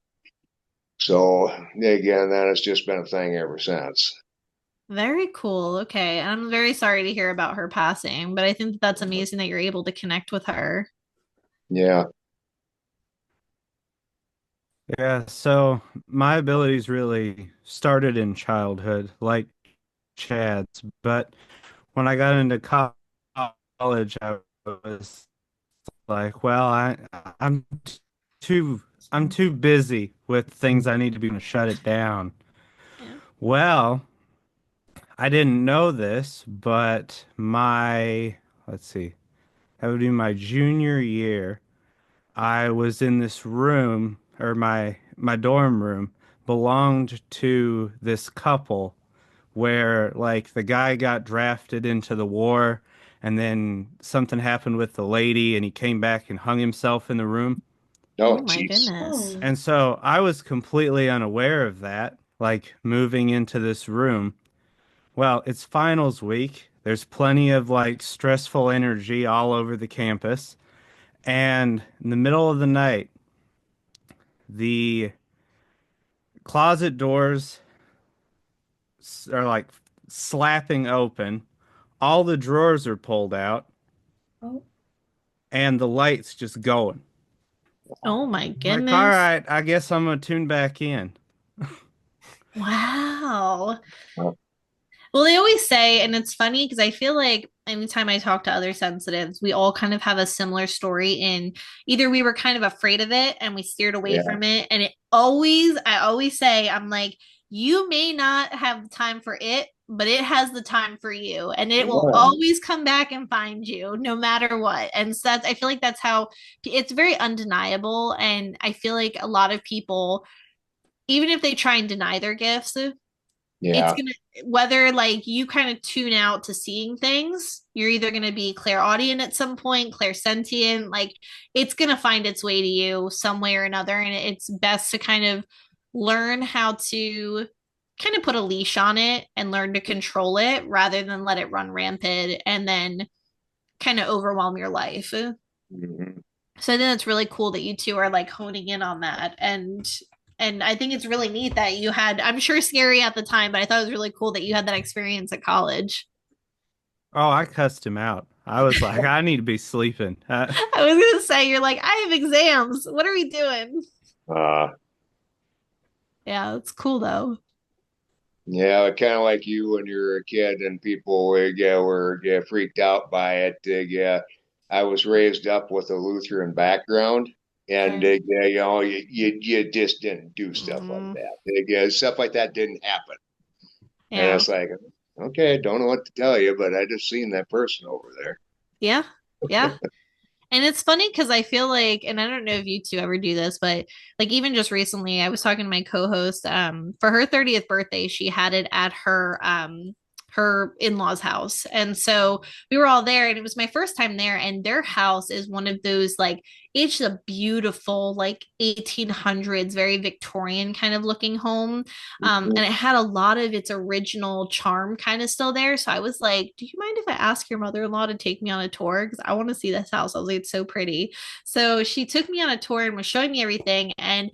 So again, that has just been a thing ever since.
Very cool. Okay. I'm very sorry to hear about her passing, but I think that that's amazing that you're able to connect with her.
Yeah.
Yeah, so my abilities really started in childhood, like Chad's, but when I got into college, I was like, well, I'm too I'm too busy with things I need to be to shut it down.
Yeah.
Well, I didn't know this, but let's see, that would be my junior year. I was in this room, or my dorm room belonged to this couple where like the guy got drafted into the war and then something happened with the lady and he came back and hung himself in the room.
Oh
Oh,
my
jeez.
goodness.
Oh,
And so I was completely unaware of that, like moving into this room. Well, it's finals week. There's plenty of like stressful energy all over the campus. And in the middle of the night, the closet doors are like slapping open. All the drawers are pulled out
oh,
and the lights just going.
Oh my
I'm like, all
goodness.
right, I guess I'm gonna tune back in.
Wow.
Oh,
Well, they always say, and it's funny because I feel like anytime I talk to other sensitives, we all kind of have a similar story in either we were kind of afraid of it and we steered away
yeah.
from it. And I always say, I'm like, you may not have the time for it, but it has the time for you. And it will
Yeah.
always come back and find you no matter what. And so I feel like that's how it's very undeniable. And I feel like a lot of people, even if they try and deny their gifts, it's
Yeah.
gonna whether like you kind of tune out to seeing things, you're either gonna be clairaudient at some point, clairsentient, like it's gonna find its way to you some way or another, and it's best to kind of learn how to kind of put a leash on it and learn to control it rather than let it run rampant and then kind of overwhelm your life.
Mhm.
So I think that's really cool that you two are like honing in on that. And I think it's really neat that you had, I'm sure scary at the time, but I thought it was really cool that you had that experience at college.
Oh, I cussed him out. I was like, I need to be sleeping.
I was gonna say, you're like, I have exams. What are we doing?
Uh,
Yeah, it's cool though.
yeah, kind of like you when you were a kid and people yeah, were freaked out by it. Yeah, I was raised up with a Lutheran background, and
Okay.
yeah, you just didn't do stuff like
Hmm.
that. Yeah, stuff like that didn't happen. And
Yeah.
it's like, okay, I don't know what to tell you, but I just seen that person over there.
Yeah. Yeah. And it's funny because I feel like, and I don't know if you two ever do this, but like even just recently, I was talking to my co-host, for her 30th birthday, she had it at her in-laws house. And so we were all there and it was my first time there. And their house is one of those like it's a beautiful, like 1800s, very Victorian kind of looking home. And it had a lot of its original charm kind of still there. So I was like, do you mind if I ask your mother-in-law to take me on a tour? Because I want to see this house. I was like, it's so pretty. So she took me on a tour and was showing me everything. And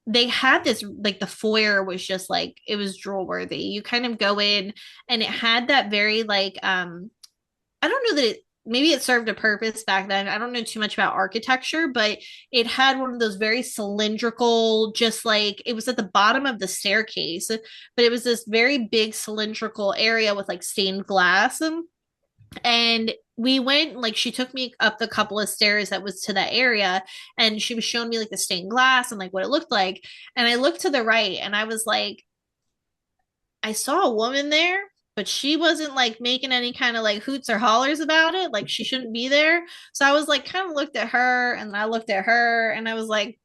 they had this like the foyer was just like it was drool worthy. You kind of go in and it had that very like I don't know that it maybe it served a purpose back then. I don't know too much about architecture, but it had one of those very cylindrical, just like it was at the bottom of the staircase, but it was this very big cylindrical area with like stained glass. And we went like she took me up the couple of stairs that was to that area and she was showing me like the stained glass and like what it looked like. And I looked to the right and I was like, I saw a woman there, but she wasn't like making any kind of like hoots or hollers about it. Like she shouldn't be there. So I was like, kind of looked at her and I looked at her and I was like,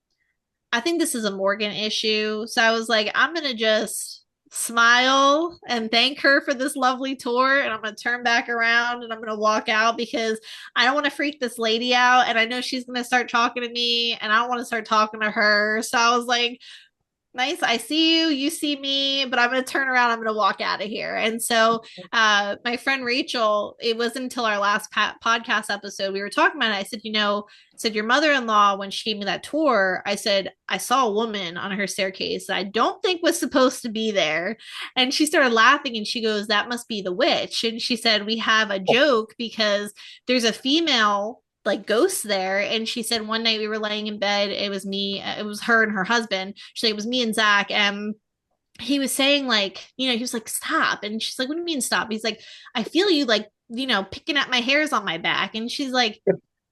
I think this is a Morgan issue. So I was like, I'm going to just smile and thank her for this lovely tour. And I'm going to turn back around and I'm going to walk out because I don't want to freak this lady out. And I know she's going to start talking to me and I don't want to start talking to her. So I was like, nice. I see you, you see me, but I'm going to turn around. I'm going to walk out of here. And so, my friend Rachel, it wasn't until our last podcast episode, we were talking about it. I said, said your mother-in-law, when she gave me that tour, I said, I saw a woman on her staircase that I don't think was supposed to be there. And she started laughing and she goes, that must be the witch. And she said, we have a joke because there's a female like ghosts there. And she said one night we were laying in bed. It was me, it was her and her husband. She said it was me and Zach. And he was saying, like, he was like, stop. And she's like, what do you mean stop? He's like, I feel you, like, picking at my hairs on my back. And she's like,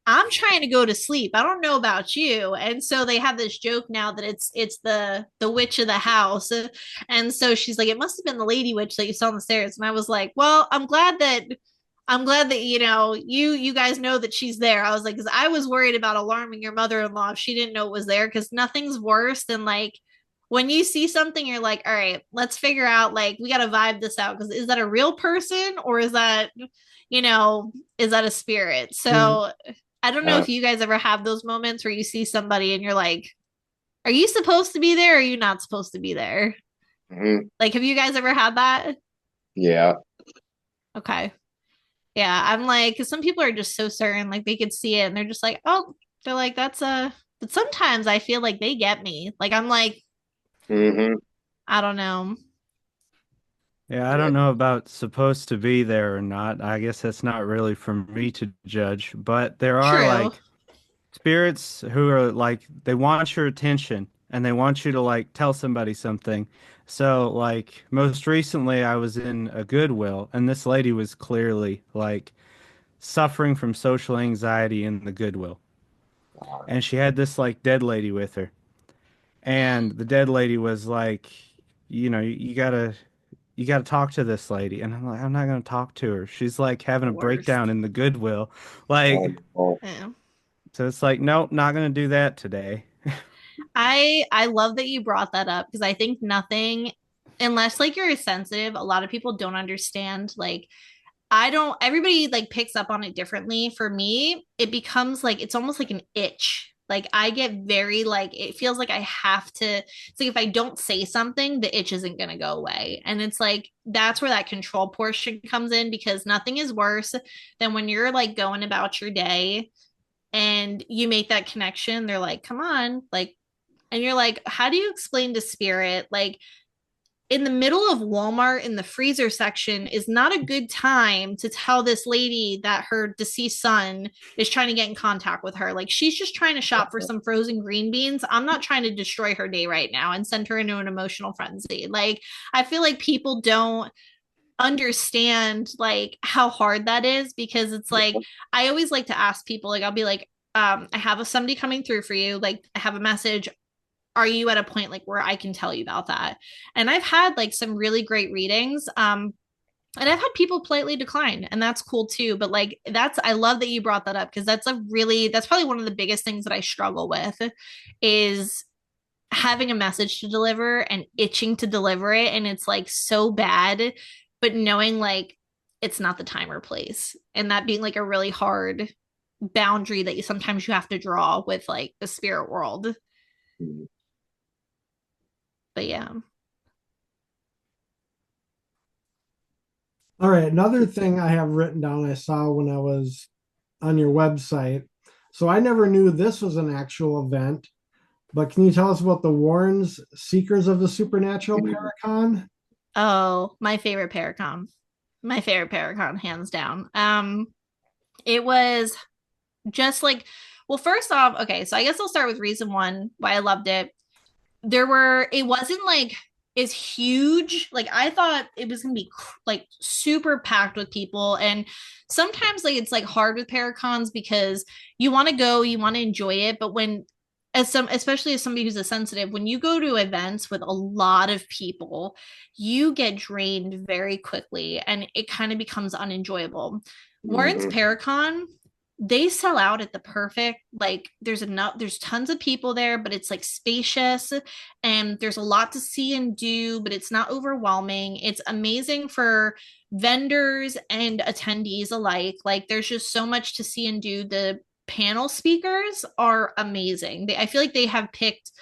I'm trying to go to sleep. I don't know about you. And so they have this joke now that it's the witch of the house. And so she's like, it must have been the lady witch that you saw on the stairs. And I was like, well, I'm glad that you guys know that she's there. I was like, because I was worried about alarming your mother-in-law if she didn't know it was there, because nothing's worse than like when you see something, you're like, all right, let's figure out, like, we got to vibe this out, because is that a real person or is that a spirit? So I don't know if you guys ever have those moments where you see somebody and you're like, are you supposed to be there or are you not supposed to be there?
Mhm.
Like, have you guys ever had that?
Yeah.
Okay. Yeah, I'm like, because some people are just so certain, like they could see it and they're just like, oh, they're like, but sometimes I feel like they get me. Like, I'm like,
Hmm.
I don't know.
Yeah, I don't know about supposed to be there or not. I guess that's not really for me to judge, but there are
True.
like spirits who are like they want your attention and they want you to like tell somebody something. So like most recently I was in a Goodwill and this lady was clearly like suffering from social anxiety in the Goodwill. And she had this like dead lady with her. And the dead lady was like, you gotta talk to this lady. And I'm like, I'm not gonna talk to her. She's like having
The
a breakdown
worst.
in the Goodwill. Like,
Oh,
Yeah.
so it's like, nope, not gonna do that today.
I love that you brought that up, because I think nothing, unless like you're sensitive, a lot of people don't understand, like, I don't, everybody like picks up on it differently. For me, it becomes like, it's almost like an itch. Like, I get very, like, it feels like I have to, it's like if I don't say something, the itch isn't going to go away. And it's like, that's where that control portion comes in, because nothing is worse than when you're like going about your day and you make that connection. They're like, come on, like, and you're like, how do you explain to spirit, like, in the middle of Walmart in the freezer section is not a good time to tell this lady that her deceased son is trying to get in contact with her. Like, she's just trying to shop for some frozen green beans. I'm not trying to destroy her day right now and send her into an emotional frenzy. Like, I feel like people don't understand like how hard that is, because it's like, I always like to ask people, like, I'll be like, I have somebody coming through for you. Like, I have a message, are you at a point like where I can tell you about that? And I've had like some really great readings. And I've had people politely decline, and that's cool too. But like, I love that you brought that up, because that's probably one of the biggest things that I struggle with is having a message to deliver and itching to deliver it. And it's like so bad, but knowing like it's not the time or place. And that being like a really hard boundary that sometimes you have to draw with like the spirit world. But yeah.
All right. Another thing I have written down I saw when I was on your website. So I never knew this was an actual event, but can you tell us about the Warrens Seekers of the Supernatural Paracon?
Oh, my favorite Paracon. My favorite Paracon, hands down. It was just like, well, first off, okay, so I guess I'll start with reason one why I loved it. It wasn't like is huge. Like, I thought it was gonna be like super packed with people. And sometimes like it's like hard with paracons because you want to go, you want to enjoy it, but especially as somebody who's a sensitive, when you go to events with a lot of people, you get drained very quickly and it kind of becomes unenjoyable. Warren's
Mhm.
Paracon, they sell out at the perfect, like, there's tons of people there, but it's like spacious and there's a lot to see and do, but it's not overwhelming. It's amazing for vendors and attendees alike. Like, there's just so much to see and do. The panel speakers are amazing. I feel like they have picked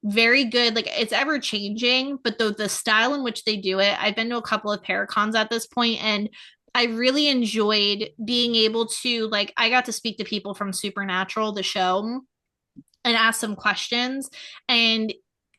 very good. Like it's ever changing, but the style in which they do it, I've been to a couple of Paracons at this point, and I really enjoyed being able to like I got to speak to people from Supernatural, the show, and ask some questions, and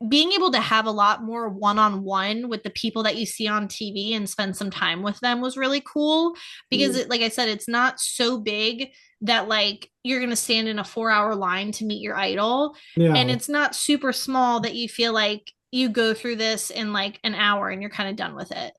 being able to have a lot more one-on-one with the people that you see on TV and spend some time with them was really cool because like I said, it's not so big that like you're going to stand in a 4-hour line to meet your idol, and
Yeah.
it's not super small that you feel like you go through this in like an hour and you're kind of done with it.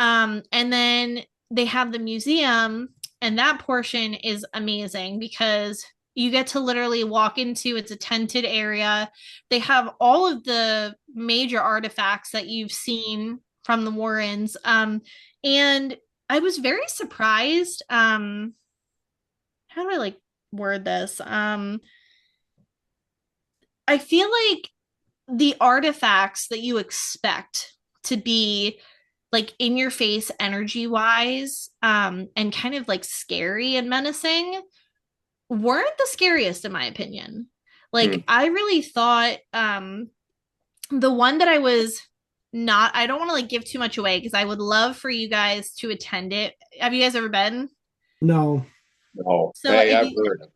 And then they have the museum, and that portion is amazing because you get to literally walk into it's a tented area. They have all of the major artifacts that you've seen from the Warrens. And I was very surprised. How do I like word this? I feel like the artifacts that you expect to be like in your face energy wise, and kind of like scary and menacing weren't the scariest in my opinion.
Hmm.
Like I really thought the one that I was not I don't want to like give too much away because I would love for you guys to attend it. Have you guys ever been?
No.
No.
So
Hey,
if
I've
you
heard of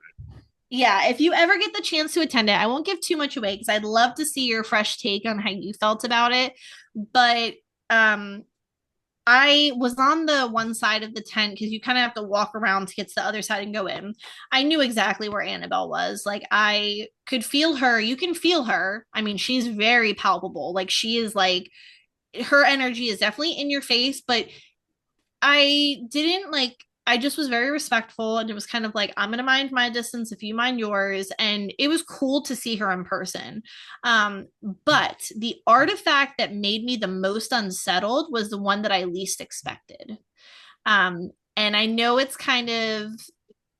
yeah, if you ever get the chance to attend it, I won't give too much away because I'd love to see your fresh take on how you felt about it. But um I was on the one side of the tent because you kind of have to walk around to get to the other side and go in. I knew exactly where Annabelle was. Like I could feel her. You can feel her. I mean, she's very palpable. Like she is like her energy is definitely in your face, but I didn't like I just was very respectful and it was kind of like I'm gonna mind my distance if you mind yours. And it was cool to see her in person. But the artifact that made me the most unsettled was the one that I least expected. And I know it's kind of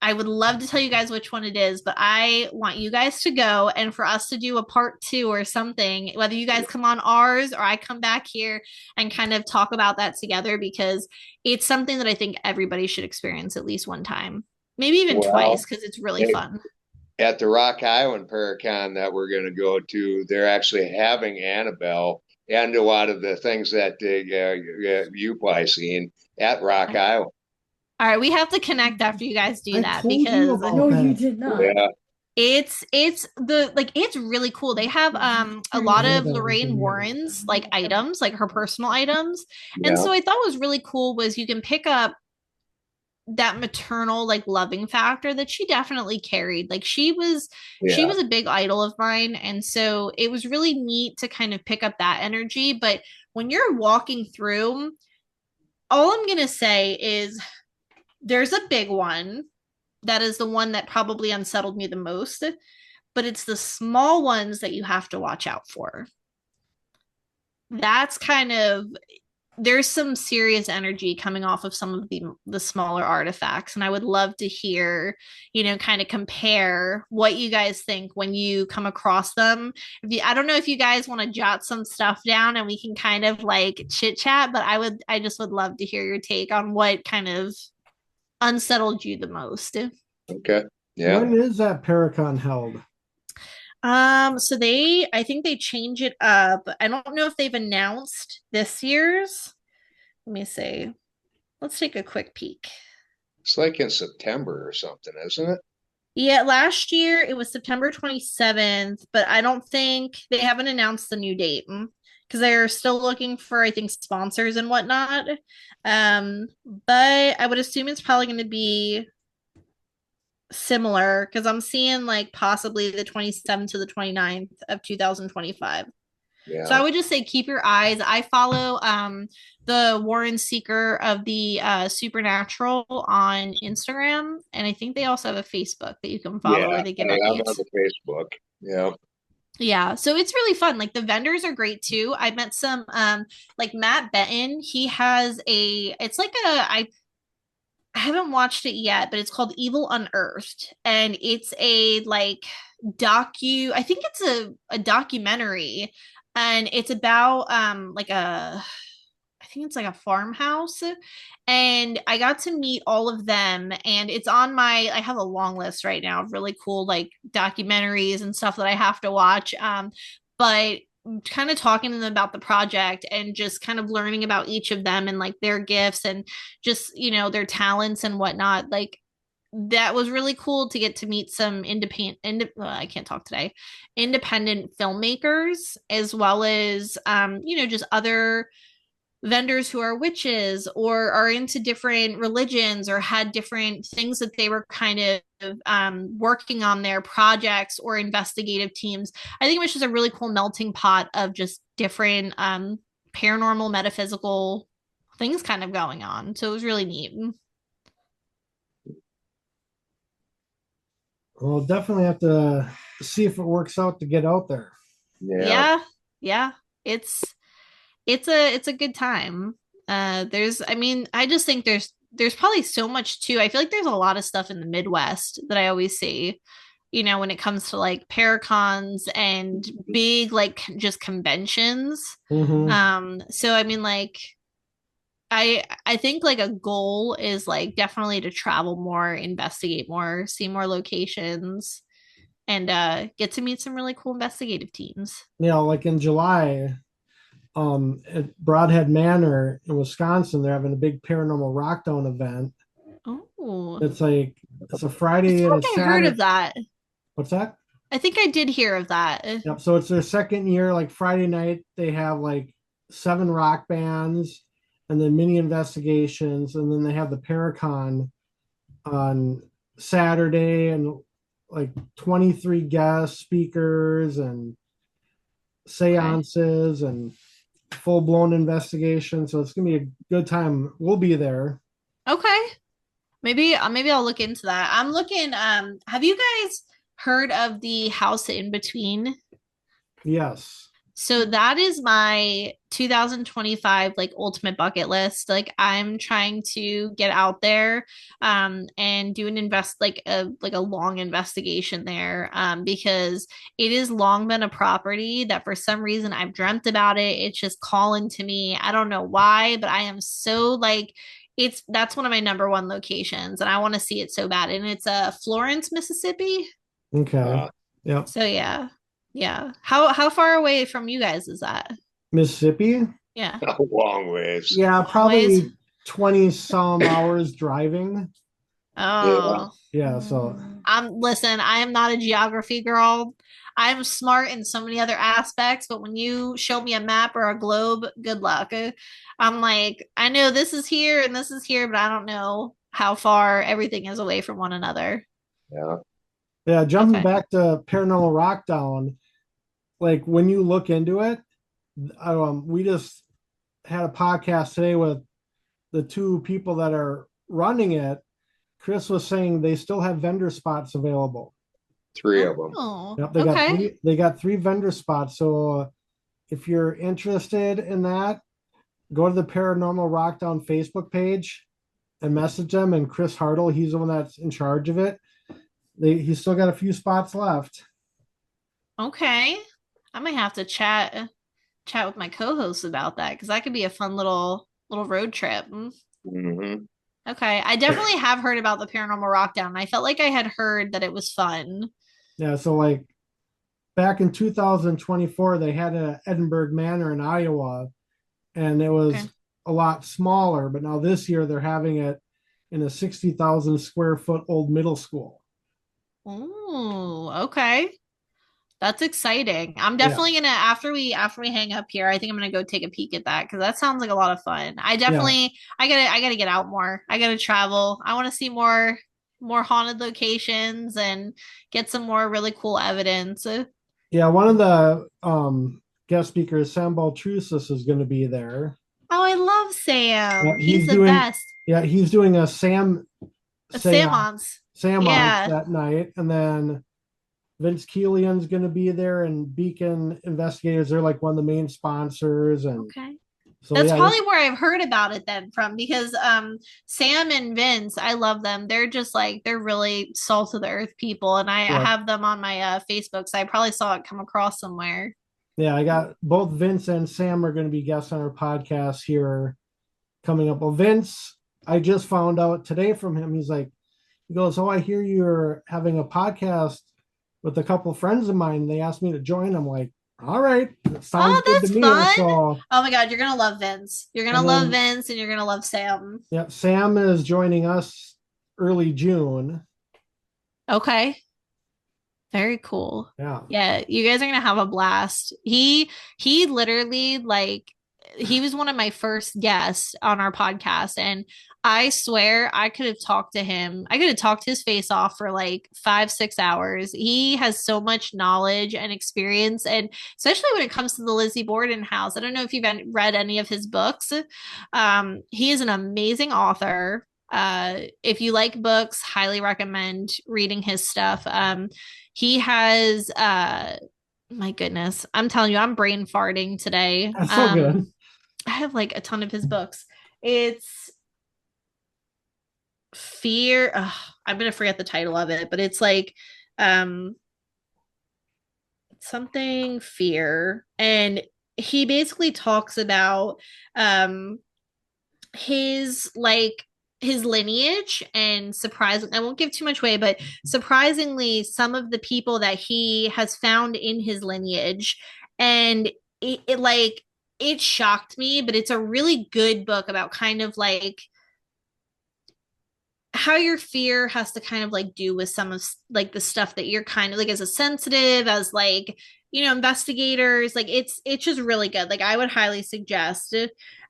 I would love to tell you guys which one it is, but I want you guys to go and for us to do a part two or something, whether you guys come on ours or I come back here and kind of talk about that together because it's something that I think everybody should experience at least one time, maybe even twice,
Well,
because it's really
hey,
fun.
at the Rock Island Paracon that we're going to go to, they're actually having Annabelle and a lot of the things that you probably seen at Rock Island.
All right, we have to connect after you guys do
I
that
told you
because
about
No, you
that.
did not.
Yeah,
it's the like it's really cool. They have a lot of Lorraine Warren's like items, like her personal items. And
yeah,
so I thought was really cool was you can pick up that maternal like loving factor that she definitely carried. Like she
yeah.
was a big idol of mine, and so it was really neat to kind of pick up that energy. But when you're walking through, all I'm going to say is there's a big one that is the one that probably unsettled me the most, but it's the small ones that you have to watch out for. That's kind of there's some serious energy coming off of some of the smaller artifacts, and I would love to hear, kind of compare what you guys think when you come across them. I don't know if you guys want to jot some stuff down and we can kind of like chit chat, but I just would love to hear your take on what kind of unsettled you the most.
Okay, yeah.
When is that Paracon held?
So I think they change it up. I don't know if they've announced this year's. Let me see. Let's take a quick peek.
It's like in September or something, isn't it?
Yeah, last year it was September 27th, but I don't think they haven't announced the new date because they're still looking for, I think, sponsors and whatnot. But I would assume it's probably going to be similar because I'm seeing like possibly the 27th to the 29th of 2025. So
Yeah,
I would just say keep your eyes. I follow the Warren Seeker of the Supernatural on Instagram, and I think they also have a Facebook that you can follow
yeah.
where they give
I'm on
updates.
the Facebook. Yeah,
Yeah, so it's really fun. Like the vendors are great too. I met some like Matt Benton. He has a it's like I haven't watched it yet, but it's called Evil Unearthed, and it's a like I think it's a documentary, and it's about like I think it's like a farmhouse, and I got to meet all of them, and it's on my I have a long list right now of really cool like documentaries and stuff that I have to watch. but kind of talking to them about the project and just kind of learning about each of them and like their gifts and just, their talents and whatnot. Like that was really cool to get to meet some I can't talk today, independent filmmakers, as well as, just other vendors who are witches or are into different religions or had different things that they were kind of working on their projects or investigative teams. I think it was just a really cool melting pot of just different paranormal, metaphysical things kind of going on. So it was really neat.
We'll definitely have to see if it works out to get out there.
Yeah. Yeah. It's a good time. I just think there's probably so much too. I feel like there's a lot of stuff in the Midwest that I always see, when it comes to like paracons and big like just conventions. So I mean like I think like a goal is like definitely to travel more, investigate more, see more locations, and get to meet some really cool investigative teams.
Like in July, at Broadhead Manor in Wisconsin, they're having a big paranormal rockdown event.
Oh,
it's a Friday and a Saturday. I
heard of that.
What's that?
I think I did hear of that.
Yep. So it's their second year. Like Friday night, they have like 7 rock bands and then mini investigations, and then they have the Paracon on Saturday and like 23 guest speakers and seances and full-blown investigation. So it's gonna be a good time. We'll be there.
Okay. Maybe I'll look into that. I'm looking, have you guys heard of the House in Between?
Yes.
So that is my 2025 like ultimate bucket list. Like I'm trying to get out there and do an like a long investigation there because it has long been a property that for some reason I've dreamt about it. It's just calling to me. I don't know why, but I am so like that's one of my number one locations and I want to see it so bad. And it's Florence, Mississippi.
Okay. Yeah.
So yeah. Yeah. How far away from you guys is that?
Mississippi?
Yeah.
A long ways.
Yeah, probably 20 some hours driving.
Oh.
Yeah, so
listen, I am not a geography girl. I'm smart in so many other aspects, but when you show me a map or a globe, good luck. I'm like, I know this is here and this is here, but I don't know how far everything is away from one another.
Yeah, jumping back to Paranormal Rockdown, like when you look into it, we just had a podcast today with the 2 people that are running it. Chris was saying they still have vendor spots available.
3 of them.
Yep, they got 3 vendor spots. So if you're interested in that, go to the Paranormal Rockdown Facebook page and message them. And Chris Hartle, he's the one that's in charge of it. He's still got a few spots left.
Okay. I might have to chat with my co-hosts about that because that could be a fun little road trip.
Mm-hmm.
Okay. I definitely have heard about the Paranormal Rockdown. I felt like I had heard that it was fun.
Yeah, so like back in 2024, they had a Edinburgh Manor in Iowa, and it was a lot smaller. But now this year they're having it in a 60,000 square foot old middle school.
Oh, okay. That's exciting. I'm definitely gonna after we hang up here, I think I'm gonna go take a peek at that because that sounds like a lot of fun. I gotta get out more. I gotta travel. I want to see more haunted locations and get some more really cool evidence.
Yeah, one of the guest speakers, Sam Baltrusis, is going to be there.
Oh, I love Sam.
Yeah,
he's the best.
Yeah, he's doing a seance
Yeah.
that night, and then Vince Keelian's going to be there, and Beacon Investigators. They're like one of the main sponsors, and
so that's probably where I've heard about it then from because Sam and Vince, I love them. They're just like they're really salt of the earth people, and I have them on my Facebook, so I probably saw it come across somewhere.
Yeah, I got both Vince and Sam are going to be guests on our podcast here coming up. Well, Vince, I just found out today from him. He goes, "Oh, I hear you're having a podcast with a couple of friends of mine. They asked me to join." I'm like, All right. Sounds
Oh,
good to
that's
me.
fun.
So,
Oh my God, you're gonna love Vince. You're gonna
and
love
then,
Vince and you're gonna love Sam.
yeah, Sam is joining us early June.
Okay. Very cool.
Yeah.
Yeah, you guys are gonna have a blast. He literally like he was one of my first guests on our podcast, and I swear I could have talked to him. I could have talked his face off for like 5, 6 hours. He has so much knowledge and experience, and especially when it comes to the Lizzie Borden house. I don't know if you've read any of his books. He is an amazing author. If you like books, highly recommend reading his stuff. He has my goodness, I'm telling you, I'm brain farting today.
That's so good.
I have like a ton of his books. It's Fear. I'm gonna forget the title of it, but it's like um something Fear. And he basically talks about his like his lineage, and surprising, I won't give too much away, but surprisingly some of the people that he has found in his lineage, and it like it shocked me, but it's a really good book about kind of like how your fear has to kind of like do with some of like the stuff that you're kind of like as a sensitive as like investigators. Like it's just really good. Like I would highly suggest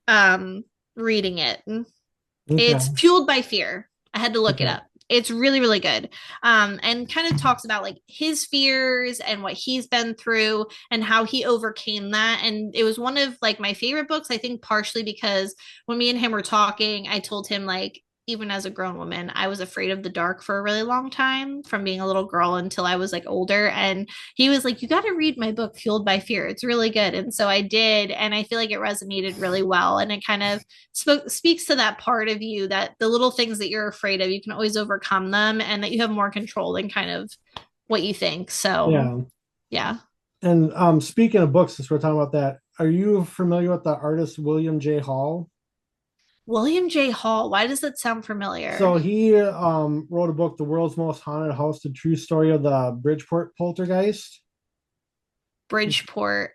um reading it.
Okay.
It's Fueled by Fear. I had to look it
Okay.
up. It's really, really good. And kind of talks about like his fears and what he's been through and how he overcame that. And it was one of like my favorite books, I think partially because when me and him were talking, I told him like, even as a grown woman, I was afraid of the dark for a really long time from being a little girl until I was like older. And he was like, you got to read my book, Fueled by Fear. It's really good. And so I did. And I feel like it resonated really well. And it kind of speaks to that part of you that the little things that you're afraid of, you can always overcome them, and that you have more control than kind of what you think. So,
Yeah.
yeah.
And speaking of books, since we're talking about that, are you familiar with the artist William J. Hall?
William J. Hall. Why does that sound familiar?
So he wrote a book, The World's Most Haunted House, the true story of the Bridgeport poltergeist.
Bridgeport.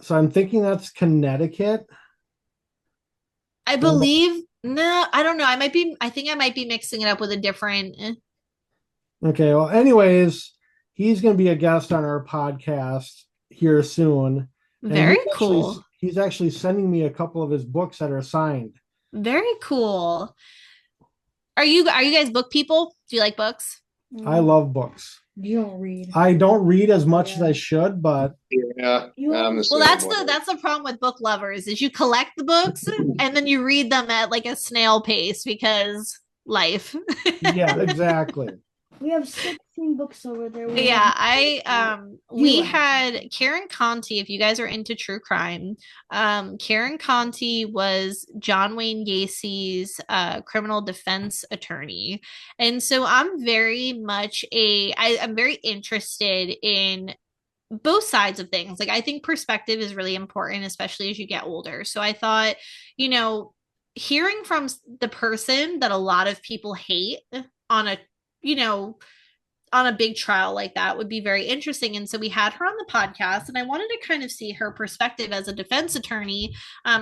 So I'm thinking that's Connecticut.
I believe. No, I don't know. I think I might be mixing it up with a different.
Okay, well, anyways, he's going to be a guest on our podcast here soon. And
Very cool.
He's actually sending me a couple of his books that are signed.
Very cool. Are you guys book people? Do you like books?
I love books.
You don't read.
I don't read as much as I should, but
Yeah, I'm the
Well,
same way.
that's the problem with book lovers is you collect the books and then you read them at like a snail pace because life.
yeah, exactly.
We have 16 books over there.
We had Karen Conti. If you guys are into true crime, Karen Conti was John Wayne Gacy's criminal defense attorney, and so I'm very much I'm very interested in both sides of things. Like I think perspective is really important, especially as you get older. So I thought, hearing from the person that a lot of people hate on a you know, on a big trial like that would be very interesting. And so we had her on the podcast, and I wanted to kind of see her perspective as a defense attorney,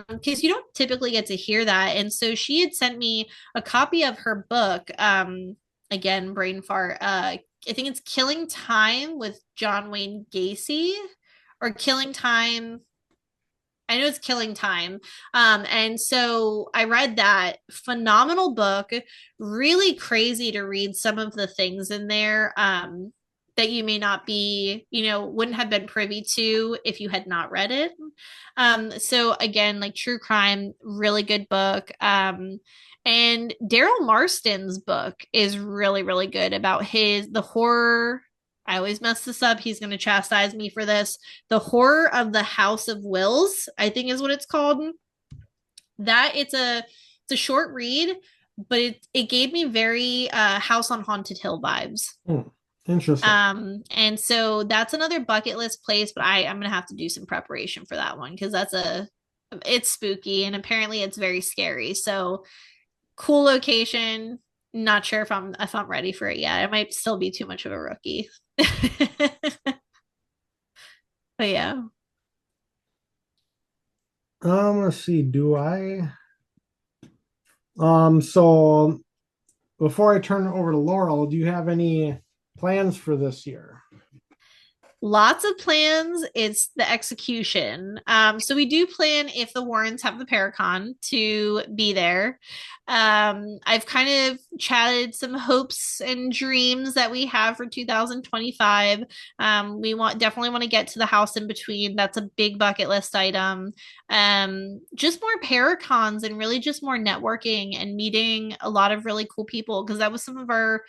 because you don't typically get to hear that. And so she had sent me a copy of her book. Again, brain fart. I think it's Killing Time with John Wayne Gacy, or Killing Time. I know it's Killing Time. And so I read that phenomenal book, really crazy to read some of the things in there that you may not be, wouldn't have been privy to if you had not read it. So again, like true crime, really good book. And Daryl Marston's book is really, really good about the horror. I always mess this up. He's going to chastise me for this. The Horror of the House of Wills, I think is what it's called. That it's a short read, but it gave me very House on Haunted Hill vibes.
Interesting.
And so that's another bucket list place, but I'm going to have to do some preparation for that one because it's spooky and apparently it's very scary. So cool location. Not sure if I'm ready for it yet. I might still be too much of a rookie. But yeah.
Let's see. Do I? So before I turn it over to Laurel, do you have any plans for this year?
Lots of plans. It's the execution. So we do plan, if the Warrens have the Paracon, to be there. I've kind of chatted some hopes and dreams that we have for 2025. We definitely want to get to the house in between. That's a big bucket list item. Just more Paracons and really just more networking and meeting a lot of really cool people, because that was some of our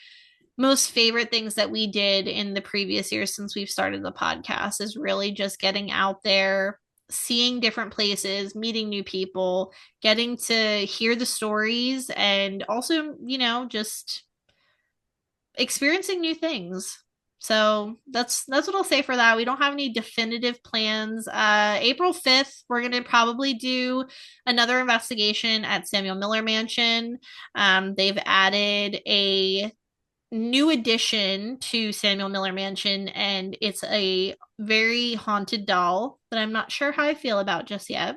most favorite things that we did in the previous years since we've started the podcast, is really just getting out there, seeing different places, meeting new people, getting to hear the stories, and also, just experiencing new things. So that's what I'll say for that. We don't have any definitive plans. April 5th, we're gonna probably do another investigation at Samuel Miller Mansion. They've added a new addition to Samuel Miller Mansion, and it's a very haunted doll that I'm not sure how I feel about just yet.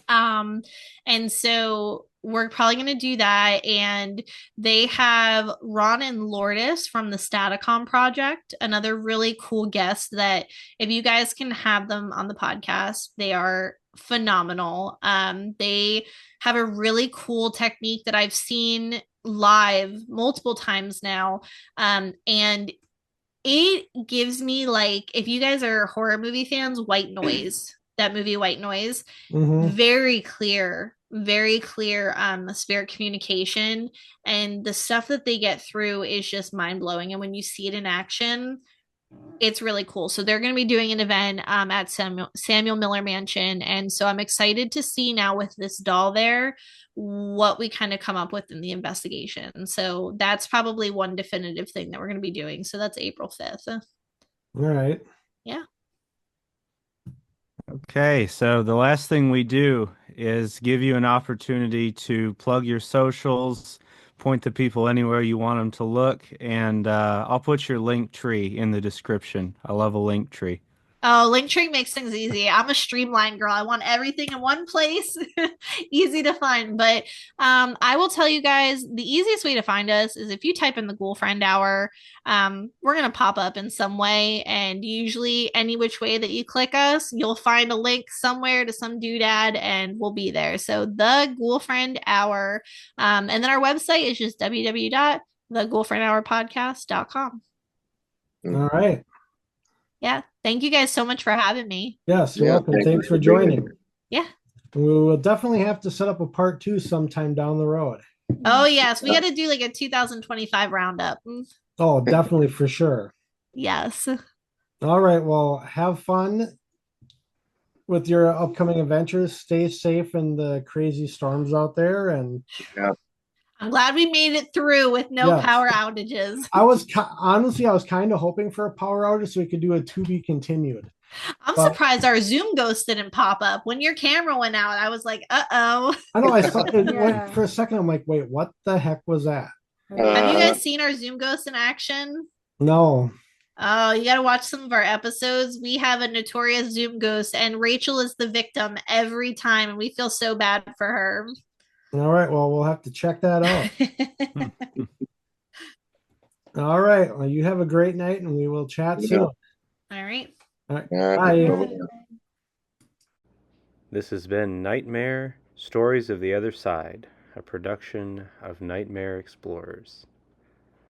Um, and so we're probably going to do that. And they have Ron and Lourdes from the Staticom project, another really cool guest that, if you guys can have them on the podcast, they are phenomenal. They have a really cool technique that I've seen live multiple times now. And it gives me, like, if you guys are horror movie fans, White Noise, that movie White Noise,
Mm-hmm.
very clear spirit communication, and the stuff that they get through is just mind-blowing, and when you see it in action, it's really cool. So they're going to be doing an event at Samuel Miller Mansion, and so I'm excited to see now with this doll there what we kind of come up with in the investigation. So that's probably one definitive thing that we're going to be doing. So that's April 5th.
All right.
Yeah.
Okay, so the last thing we do is give you an opportunity to plug your socials, point the people anywhere you want them to look, and I'll put your link tree in the description. I love a link tree.
Oh, Linktree makes things easy. I'm a streamlined girl. I want everything in one place, easy to find. But I will tell you guys, the easiest way to find us is if you type in the Ghoulfriend Hour. We're gonna pop up in some way, and usually any which way that you click us, you'll find a link somewhere to some doodad, and we'll be there. So the Ghoulfriend Hour, and then our website is just www.theghoulfriendhourpodcast.com.
All right.
Yeah. Thank you guys so much for having me.
Yes, you're
Yeah,
welcome.
thank
Thanks
you
for
for being
joining.
here.
Yeah.
We will definitely have to set up a part 2 sometime down the road.
Oh, yes. We got to do like a 2025 roundup.
Oh, definitely for sure.
Yes.
All right. Well, have fun with your upcoming adventures. Stay safe in the crazy storms out there. And
Yeah.
I'm glad we made it through with no
Yes.
power outages.
honestly, I was kind of hoping for a power outage so we could do a to be continued.
I'm
But-
surprised our Zoom ghost didn't pop up. When your camera went out, I was like, uh-oh.
I know I saw it
Yeah.
for a second. I'm like, wait, what the heck was that?
Have you guys seen our Zoom ghost in action?
No.
Oh, you got to watch some of our episodes. We have a notorious Zoom ghost, and Rachel is the victim every time, and we feel so bad for her.
All right. Well, we'll have to check that out. All right. Well, you have a great night, and we will chat soon.
All right.
All right.
Yeah.
Bye.
This has been Nightmare Stories of the Other Side, a production of Nightmare Explorers.